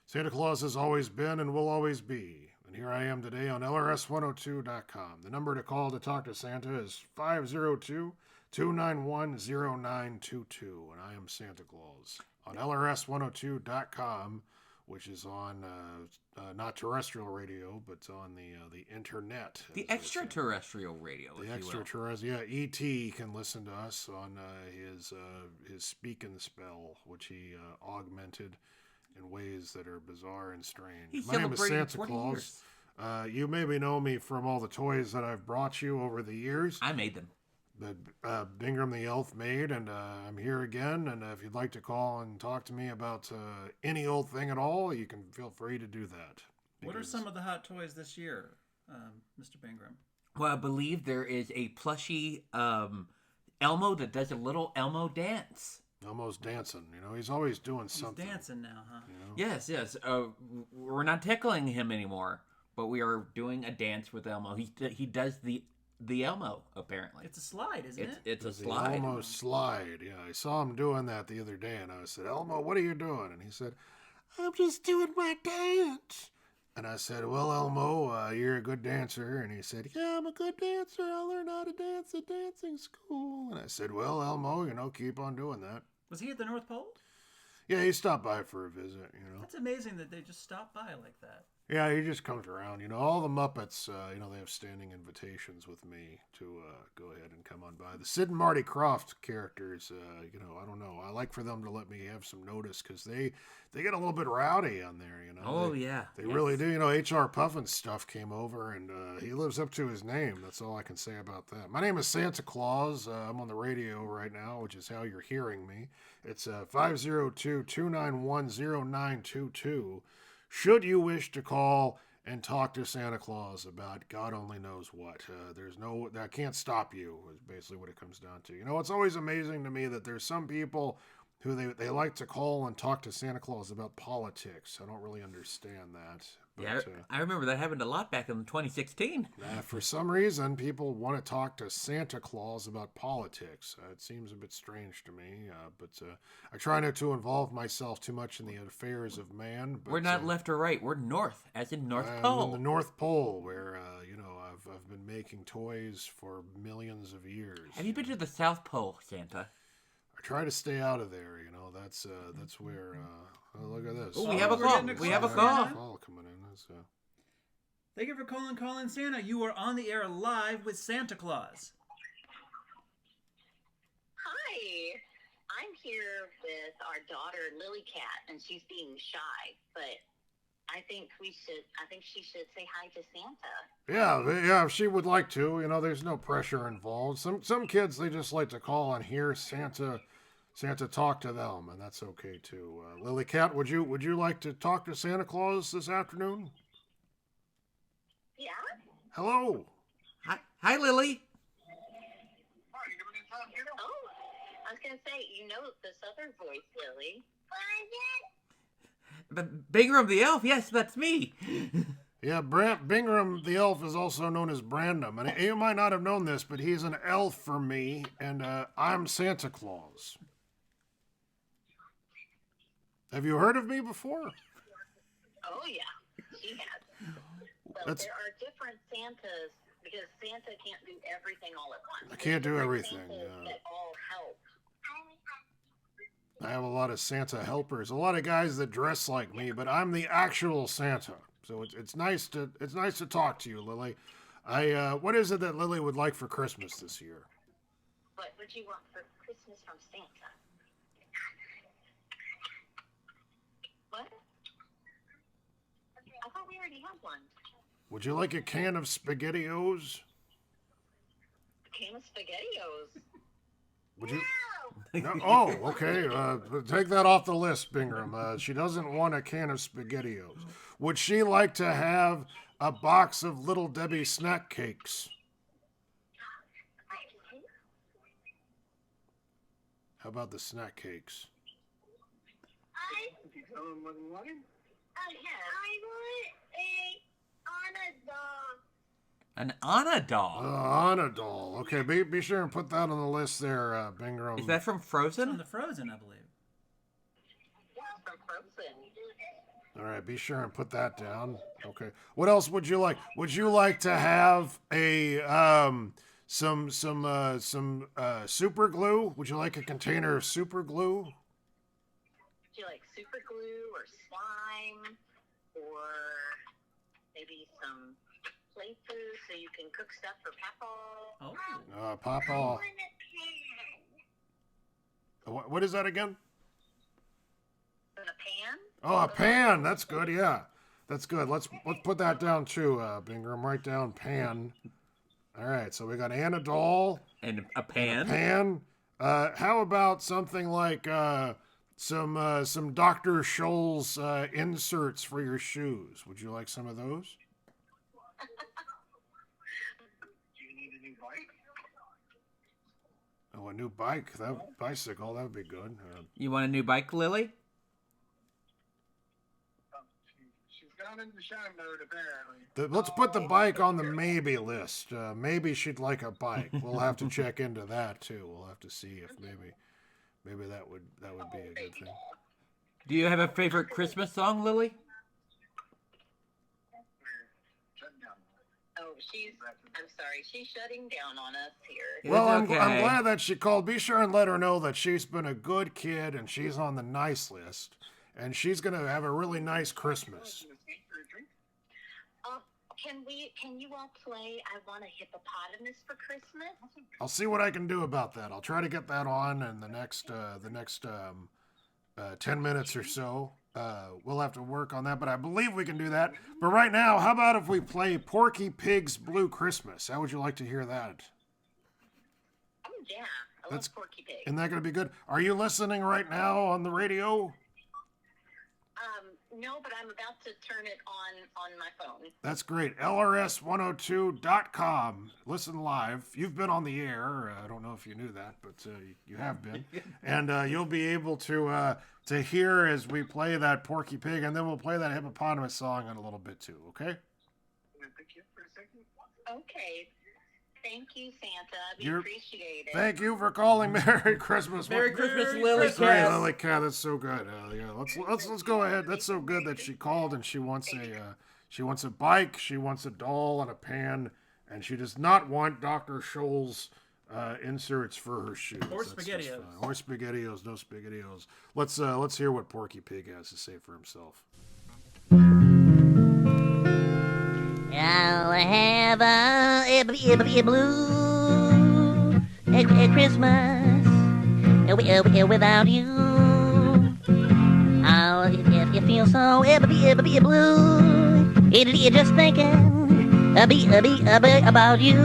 Santa Claus has always been and will always be. And here I am today on LRS102.com. The number to call to talk to Santa is 502-291-0922. And I am Santa Claus on LRS102.com, which is on not terrestrial radio, but on the internet. The extraterrestrial radio, The extraterrestrial, yeah. E.T. can listen to us on his speak and spell, which he augmented in ways that are bizarre and strange. He's My name is celebrating Santa 40 Claus. You maybe know me from all the toys that I've brought you over the years. I made them. That Bingram the Elf made, and I'm here again. And if you'd like to call and talk to me about any old thing at all, you can feel free to do that. What are some of the hot toys this year, Mr. Bingram? Well, I believe there is a plushie Elmo that does a little Elmo dance. Elmo's dancing. He's always doing something. He's dancing now, huh? Yes. We're not tickling him anymore, but we are doing a dance with Elmo. He does the Elmo, apparently. It's a slide, isn't it? It's a slide. The Elmo slide. Yeah, I saw him doing that the other day, and I said, Elmo, what are you doing? And he said, I'm just doing my dance. And I said, well, Elmo, you're a good dancer. And he said, yeah, I'm a good dancer. I learned how to dance at dancing school. And I said, well, Elmo, keep on doing that. Was he at the North Pole? Yeah, he stopped by for a visit, That's amazing that they just stopped by like that. Yeah, he just comes around. All the Muppets, they have standing invitations with me to go ahead and come on by. The Sid and Marty Krofft characters, I don't know. I like for them to let me have some notice because they get a little bit rowdy on there, Oh, yeah. They Yes. really do. H.R. Puffin's stuff came over, and he lives up to his name. That's all I can say about that. My name is Santa Claus. I'm on the radio right now, which is how you're hearing me. It's 502-291-0922. Should you wish to call and talk to Santa Claus about God only knows what, that can't stop you, is basically what it comes down to. It's always amazing to me that there's some people who they like to call and talk to Santa Claus about politics. I don't really understand that. But, Yeah, I remember that happened a lot back in 2016. For some reason, people want to talk to Santa Claus about politics. It seems a bit strange to me, but I try not to involve myself too much in the affairs of man. But, We're not left or right. We're north, as in North I'm Pole. in the North Pole, where I've been making toys for millions of years. Have you been to the South Pole, Santa? I try to stay out of there. That's where. Oh, look at this. Oh, we have a call. We have a call. Call coming in. Thank you for calling Santa. You are on the air live with Santa Claus. Hi. I'm here with our daughter Lily Cat, and she's being shy, but I think she should say hi to Santa. Yeah, if she would like to. There's no pressure involved. Some kids, they just like to call and hear Santa talk to them, and that's okay too. Lily Cat, would you like to talk to Santa Claus this afternoon? Yeah. Hello. Hi, Lily. Oh, I was gonna say, this other voice, Lily. Bingram the Elf. Yes, that's me. Yeah, Bingram the Elf is also known as Brandon, and you might not have known this, but he's an elf for me, and I'm Santa Claus. Have you heard of me before? Oh yeah, she has. Well, there are different Santas because Santa can't do everything all at once. I can't do everything. Santas that all help. I have a lot of Santa helpers, a lot of guys that dress like me, but I'm the actual Santa. So it's nice to talk to you, Lily. What is it that Lily would like for Christmas this year? What would you want for Christmas from Santa? What? I thought we already had one. Would you like a can of SpaghettiOs? A can of SpaghettiOs. Would you? No? Oh, okay. Take that off the list, Bingham. She doesn't want a can of SpaghettiOs. Would she like to have a box of Little Debbie snack cakes? How about the snack cakes? An Anna doll. Anna doll. Okay, be sure and put that on the list there, Bingham. Is that from Frozen? From the Frozen, I believe. From Frozen. All right, be sure and put that down. Okay. What else would you like? Would you like to have a some super glue? Would you like a container of super glue? Would you like super glue or slime or maybe some play food so you can cook stuff for Papa? Oh. Papa. What is that again? In a pan? Oh, a pan. That's good. Yeah, that's good. Let's put that down too, Bingham. Write down pan. All right. So we got Anna doll and a pan. And a pan. How about something like some Dr. Scholl's inserts for your shoes? Would you like some of those? Do you need a new bike? Oh, a new bike. Bicycle. That would be good. You want a new bike, Lily? She's gone into shine mode, apparently. Let's put the bike on the maybe list. Maybe she'd like a bike. We'll have to check into that too. We'll have to see if maybe that would be a good thing. Do you have a favorite Christmas song, Lily? Oh, I'm sorry, she's shutting down on us here. Well, I'm glad that she called. Be sure and let her know that she's been a good kid and she's on the nice list. And she's going to have a really nice Christmas. Can you all play I Want a Hippopotamus for Christmas? I'll see what I can do about that. I'll try to get that on in the next 10 minutes or so. We'll have to work on that, but I believe we can do that. But right now, how about if we play Porky Pig's Blue Christmas? How would you like to hear that? Oh, yeah. I love Porky Pig. Isn't that going to be good? Are you listening right now on the radio? No, but I'm about to turn it on my phone. That's great. LRS102.com. Listen live. You've been on the air. I don't know if you knew that, but you have been. And you'll be able to hear as we play that Porky Pig, and then we'll play that hippopotamus song in a little bit too, okay? Okay. Thank you, Santa. We appreciate it. Thank you for calling. Merry Christmas. Merry Christmas, Lily That's right, Cat. Lily Cat. That's so good. Yeah, let's go ahead. That's so good that she called and she wants a bike, she wants a doll and a pan, and she does not want Dr. Scholl's inserts for her shoes. Or That's SpaghettiOs. fine. Or SpaghettiOs. No SpaghettiOs. Let's hear what Porky Pig has to say for himself. I'll have a blue Christmas without you. I'll feel so blue. Just thinking about you.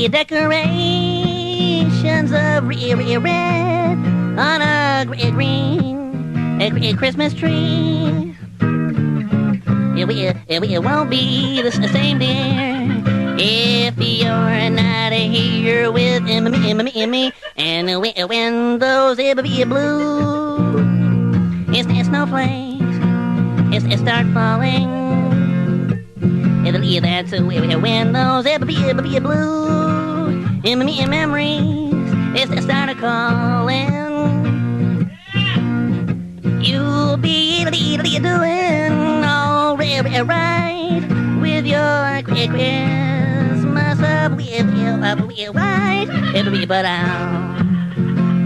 Decorations of red on a green Christmas tree. It won't be the same, dear, if you're not here with me. And when those blue snowflakes start falling, that's when those blue memories start calling. You'll be doing all right with your Christmas up right, but I'll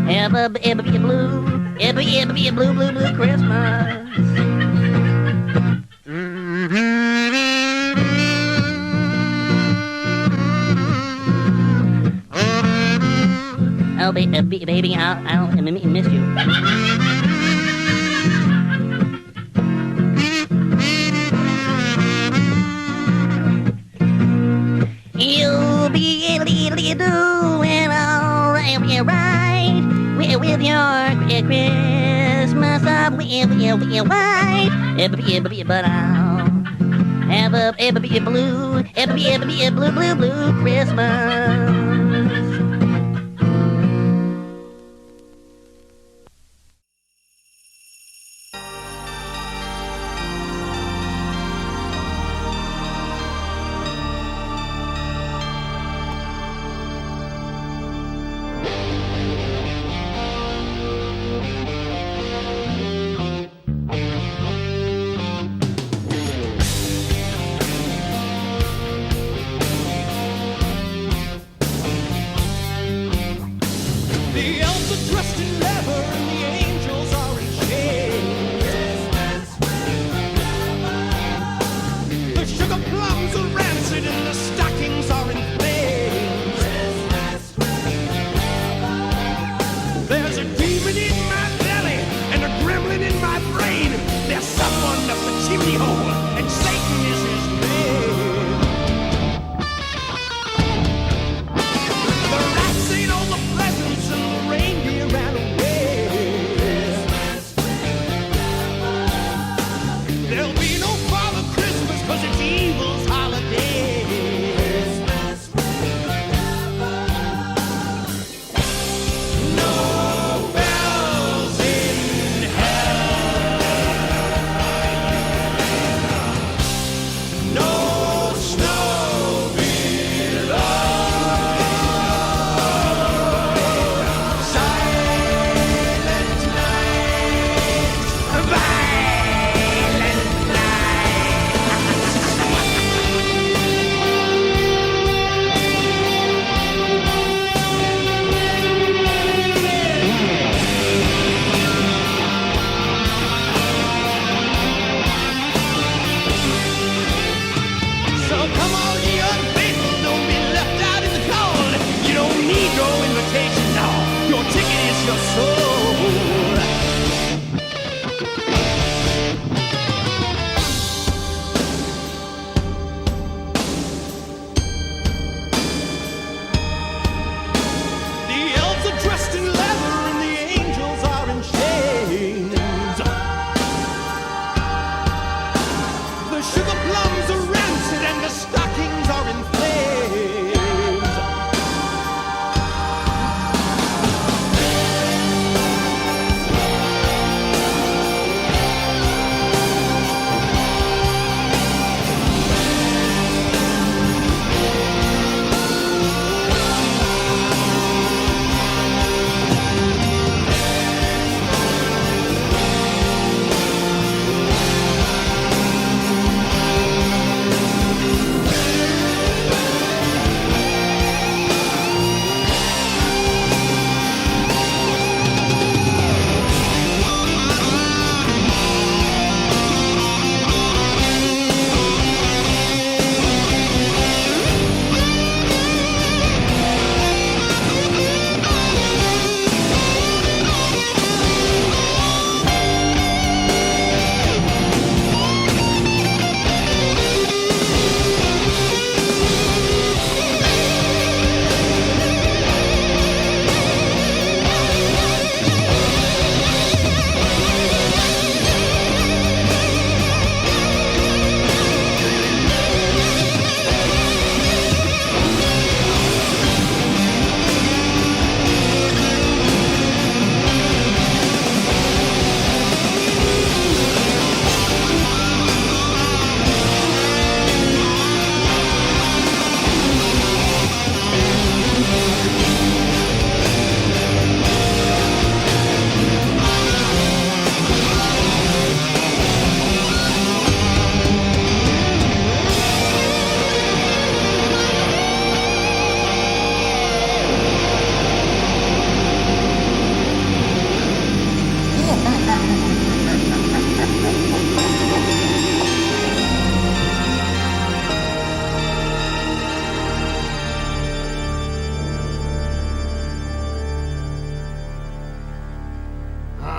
have a blue Christmas. Oh, baby, I'll miss you. You'll be doing all right with your Christmas up white, but I'll have a blue Christmas. The elves are dressed in leather and the angels are in shade. The sugar plums are rancid and the stockings are in flames. There's a demon in my belly and a gremlin in my brain. There's someone up the chimney hole and Satan is his name. The rats ate all the presents and the reindeer ran away. There'll be no Father Christmas 'cause it's evil's holiday. No bells in hell. invitation. No, your ticket is your soul. The elves are dressed in leather and the angels are in chains. The sugar plums are rancid and the stockings are in flames.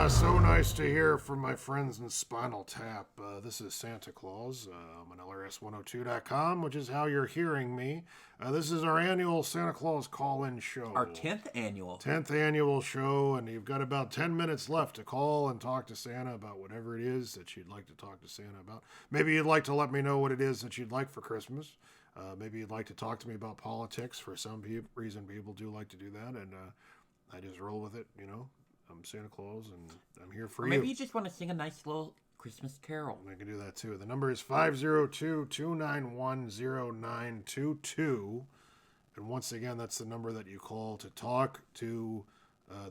So nice to hear from my friends in Spinal Tap. This is Santa Claus. I'm on LRS102.com, which is how you're hearing me. This is our annual Santa Claus call-in show. Our 10th annual. 10th annual show, and you've got about 10 minutes left to call and talk to Santa about whatever it is that you'd like to talk to Santa about. Maybe you'd like to let me know what it is that you'd like for Christmas. Maybe you'd like to talk to me about politics. For some reason, people do like to do that, and I just roll with it, you know. I'm Santa Claus, and I'm here for or maybe you just want to sing a nice little Christmas carol. I can do that, too. The number is 502-291-0922. And once again, that's the number that you call to talk to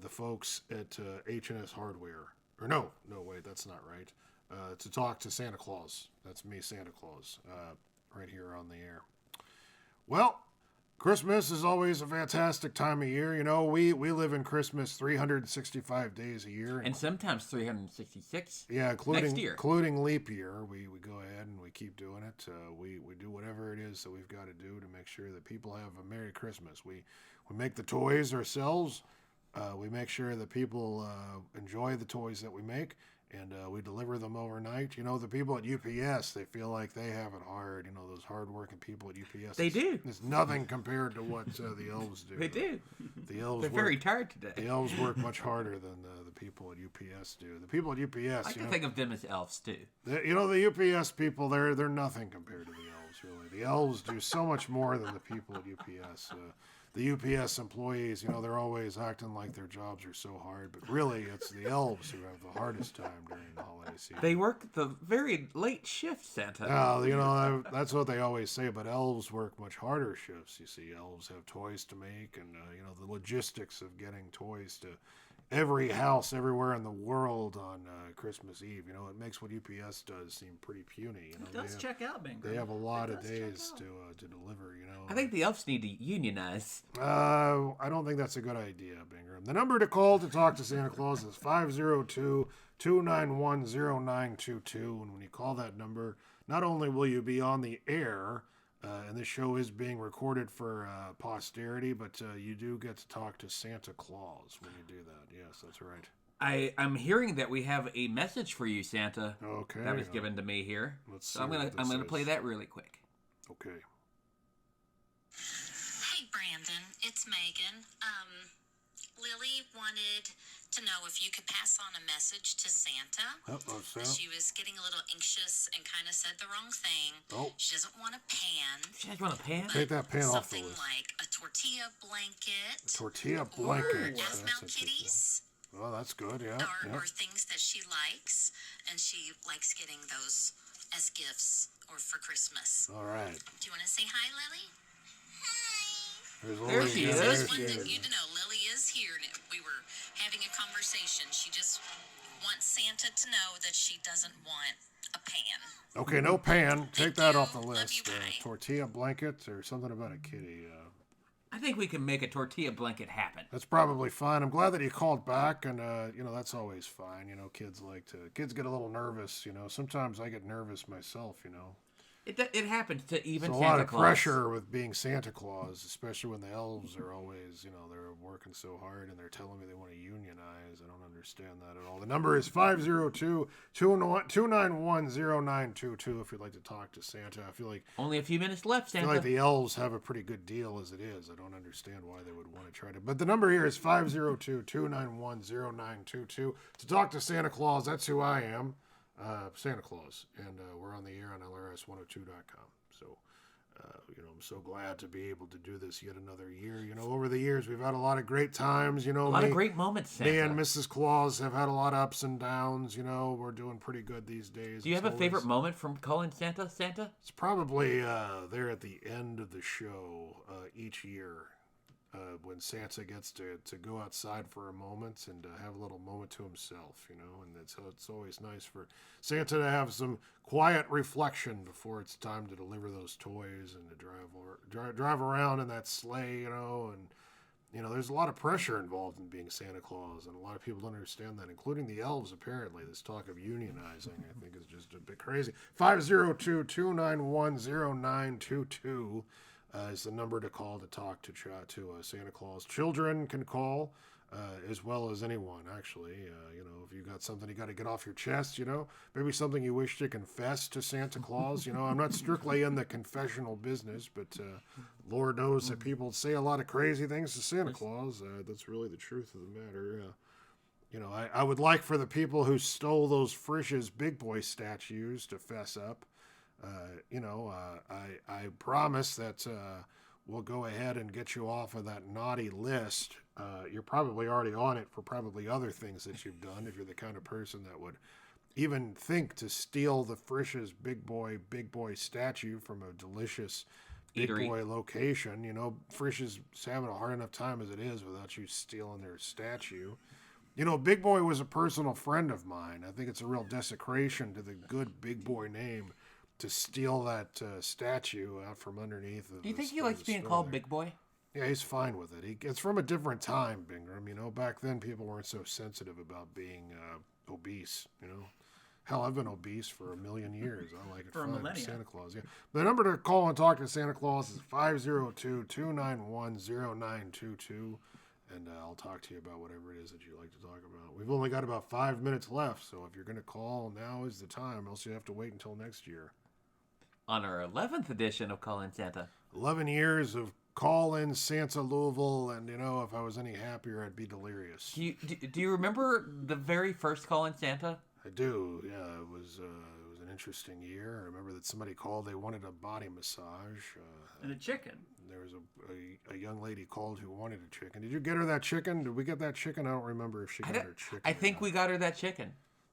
the folks at H&S Hardware. Or no, wait, that's not right. To talk to Santa Claus. That's me, Santa Claus, right here on the air. Well, Christmas is always a fantastic time of year. You know, we live in Christmas 365 days a year. And sometimes 366 yeah, next year. Including leap year. We go ahead and we keep doing it. We do whatever it is that we've got to do to make sure that people have a Merry Christmas. We make the toys ourselves. We make sure that people enjoy the toys that we make. And we deliver them overnight. You know, the people at UPS, they feel like they have it hard. You know, those hardworking people at UPS. They do. It's nothing compared to what the elves do. They do. The elves. They're very tired today. The elves work much harder than the people at UPS do. The people at UPS. I can think of them as elves too. You know, the UPS people, they're nothing compared to the elves. Really, the elves do so much more than the people at UPS. The UPS employees, you know, they're always acting like their jobs are so hard, but really it's the elves who have the hardest time during the holiday season. They work the very late shift, Santa. You know, that's what they always say, but elves work much harder shifts. You see, elves have toys to make, and, you know, the logistics of getting toys to every house everywhere in the world on Christmas Eve. You know, it makes what UPS does seem pretty puny. You know, it does check out, Bingo. They have a lot of days to deliver, you know. I think the elves need to unionize. I don't think that's a good idea, Bingham. The number to call to talk to Santa Claus is 502-291-0922. And when you call that number, not only will you be on the air, And this show is being recorded for posterity, but you do get to talk to Santa Claus when you do that. Yes, that's right. I'm hearing that we have a message for you, Santa. Okay. That was given to me here. Let's So see I'm what gonna this play is. that really quick. Okay. Hey, Brandon, it's Megan. Lily wanted to know if you could pass on a message to Santa. Santa. She was getting a little anxious and kind of said the wrong thing. Oh. She doesn't want a pan. She doesn't want a pan? Take that pan off the Something list. like a tortilla blanket. Tortilla blanket. Or That's Asmal interesting. kitties. Well, that's good, yeah. Or things that she likes. And she likes getting those as gifts or for Christmas. All right. Do you want to say hi, Lily? There she is. I There just she wanted is. you to know Lily is here, and we were having a conversation. She just wants Santa to know that she doesn't want a pan. Okay, no pan. Take that off the list. Tortilla blanket or something about a kitty. I think we can make a tortilla blanket happen. That's probably fine. I'm glad that you called back, and that's always fine. Kids kids get a little nervous. Sometimes I get nervous myself. It happens to even There's a Santa lot of Claus. pressure with being Santa Claus, especially when the elves are always, they're working so hard and they're telling me they want to unionize. I don't understand that at all. The number is 502-291-0922 if you'd like to talk to Santa. I feel like only a few minutes left, I Santa. feel like the elves have a pretty good deal as it is. I don't understand why they would want to try to. But the number here is 502-291-0922 to talk to Santa Claus. That's who I am. Santa Claus, and we're on the air on LRS102.com. So, I'm so glad to be able to do this yet another year. Over the years, we've had a lot of great times. A lot of great moments, Santa. Me and Mrs. Claus have had a lot of ups and downs. We're doing pretty good these days. Do you have a favorite moment from calling Santa? It's probably there at the end of the show each year. When Santa gets to go outside for a moment and have a little moment to himself, and it's always nice for Santa to have some quiet reflection before it's time to deliver those toys and to drive around in that sleigh, and there's a lot of pressure involved in being Santa Claus, and a lot of people don't understand that, including the elves. Apparently, this talk of unionizing, I think, is just a bit crazy. 502-291-0922. Is the number to call to talk to Santa Claus. Children can call as well as anyone, actually. If you got something you got to get off your chest, maybe something you wish to confess to Santa Claus. I'm not strictly in the confessional business, but Lord knows that people say a lot of crazy things to Santa Claus. That's really the truth of the matter. I would like for the people who stole those Frisch's Big Boy statues to fess up. I promise that we'll go ahead and get you off of that naughty list. You're probably already on it for probably other things that you've done, if you're the kind of person that would even think to steal the Frisch's Big Boy statue from a delicious Big Eatery. Boy location. Frisch's having a hard enough time as it is without you stealing their statue. Big Boy was a personal friend of mine. I think it's a real desecration to the good Big Boy name to steal that statue out from underneath. Do you think he likes being called Big Boy? Yeah, he's fine with it. It's from a different time, Bingram. Back then people weren't so sensitive about being obese. Hell, I've been obese for a million years. I like it For a fine. millennia. Santa Claus, yeah. The number to call and talk to Santa Claus is 502-291-0922. And I'll talk to you about whatever it is that you like to talk about. We've only got about 5 minutes left, so if you're going to call, now is the time. Else you have to wait until next year. On our 11th edition of Call In Santa. 11 years of Call In Santa Louisville, and if I was any happier, I'd be delirious. Do you remember the very first Call In Santa? I do. Yeah, it was an interesting year. I remember that somebody called. They wanted a body massage and a chicken. There was a young lady called who wanted a chicken. Did you get her that chicken? Did we get that chicken? I don't remember if she got her chicken. I think we got her that chicken.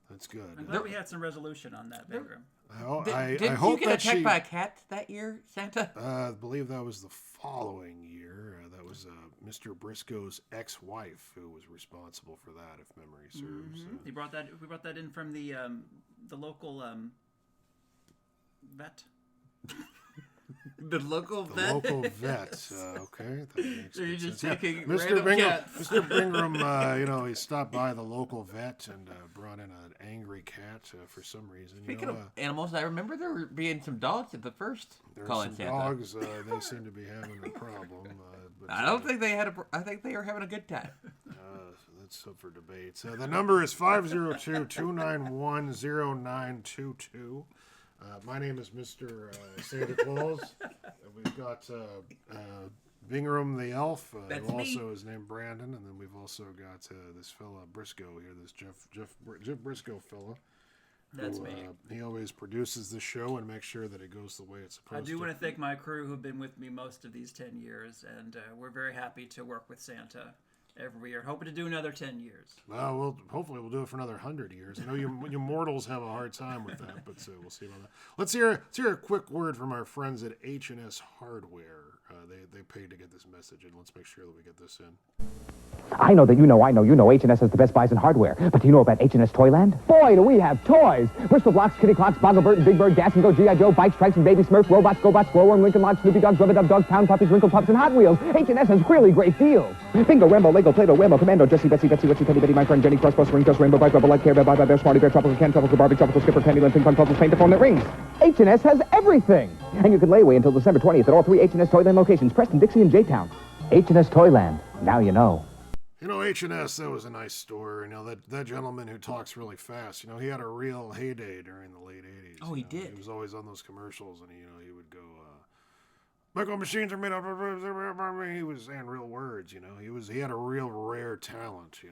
That's good. I'm glad we had some resolution on that, Bingram. Did you get attacked by a cat that year, Santa? I believe that was the following year. That was Mr. Briscoe's ex-wife who was responsible for that, if memory serves. We brought that in from the local vet. The local The vet. local vet. Okay. That makes So you're good just sense. taking Mr. random Bingham, cats. Mr. Bingham, he stopped by the local vet and brought in an angry cat for some reason. Speaking of animals, I remember there were being some dogs at the first There are Calling some Santa. dogs. They seem to be having a problem. But, I don't think they had I think they were having a good time. That's up for debate. The number is 502-291-0922. My name is Mr. Santa Claus. We've got Bingham the Elf, That's who also me. is named Brandon, and then we've also got this fella Briscoe here, this Jeff Briscoe fella. That's who, me. He always produces the show and makes sure that it goes the way it's supposed I to. do want to thank my crew who've been with me most of these 10 years, and we're very happy to work with Santa every year. Hoping to do another 10 years. Well, hopefully we'll do it for another 100 years. I know you mortals have a hard time with that, but we'll see about that. Let's hear a quick word from our friends at H&S Hardware. They paid to get this message, and let's make sure that we get this in. I know H&S has the best buys in hardware. But do you know about H&S Toyland? Boy, do we have toys! Bristol Blocks, Kitty Clocks, Boggle Bird, Big Bird, Gas and Go, G.I. Joe, Bikes, Trikes, and Baby Smurf, Robots, GoBots, Glowworm, Lincoln Logs, Snoopy Dogs, Rubber Dub Dogs, Pound Puppies, Wrinkle Pups, and Hot Wheels. H&S has really great deals. Bingo, Rambo, Lego, Play-Doh, Whammo, Commando, Jessie, Betsy, Wetsy, Penny, Betty, My Friend, Jenny, Crossbow, Spring Dust, Rainbow, Bike, Rubber, Light, Care, Bear, Bye, Bye, Bear, Smarty Bear, Tropical Ken, Tropical Barbie, Tropical Skipper, Candyland, Ping Pong, Puzzles, Paint the phone that rings. H&S has everything! And you can lay away until December 20th at all 3 H&S Toyland locations, Preston, Dixie, and J-Town. H&S Toyland. Now you know. H&S, that was a nice store. That gentleman who talks really fast, he had a real heyday during the late 80s. Oh, he did. He was always on those commercials, and he would go, Michael machines are made up. He was saying real words, He had a real rare talent, He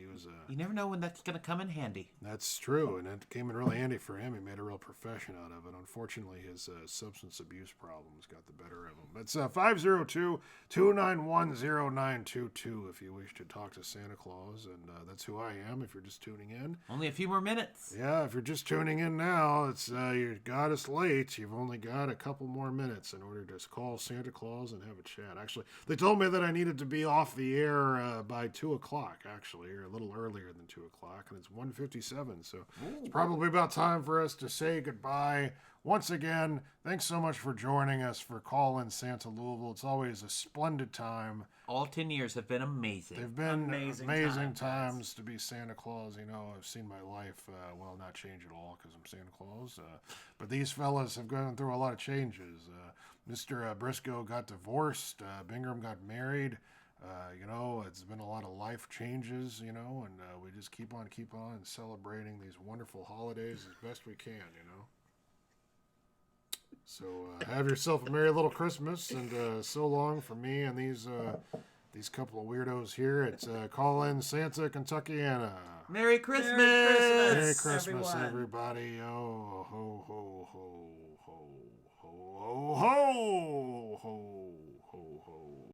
was. You never know when that's going to come in handy. That's true, and it came in really handy for him. He made a real profession out of it. Unfortunately, his substance abuse problems got the better of him. That's 502-291-0922 if you wish to talk to Santa Claus, and that's who I am if you're just tuning in. Only a few more minutes. Yeah, if you're just tuning in now, it's you got us late. You've only got a couple more minutes in order to call Santa Claus and have a chat. Actually, they told me that I needed to be off the air by 2 o'clock, actually, or a little earlier than 2 o'clock, and it's 1:57, so it's probably about time for us to say goodbye. Once again, thanks so much for joining us for Call In Santa Louisville. It's always a splendid time. All 10 years have been amazing. They've been amazing times to be Santa Claus. I've seen my life, not change at all because I'm Santa Claus. But these fellas have gone through a lot of changes. Mr. Briscoe got divorced. Bingham got married. It's been a lot of life changes, and we just keep on celebrating these wonderful holidays as best we can, So have yourself a merry little Christmas, and so long for me and these couple of weirdos here at Call In Santa, Kentuckiana. Merry Christmas! Merry Christmas, everyone. everybody. Oh, ho, ho, ho, ho, ho, ho, ho.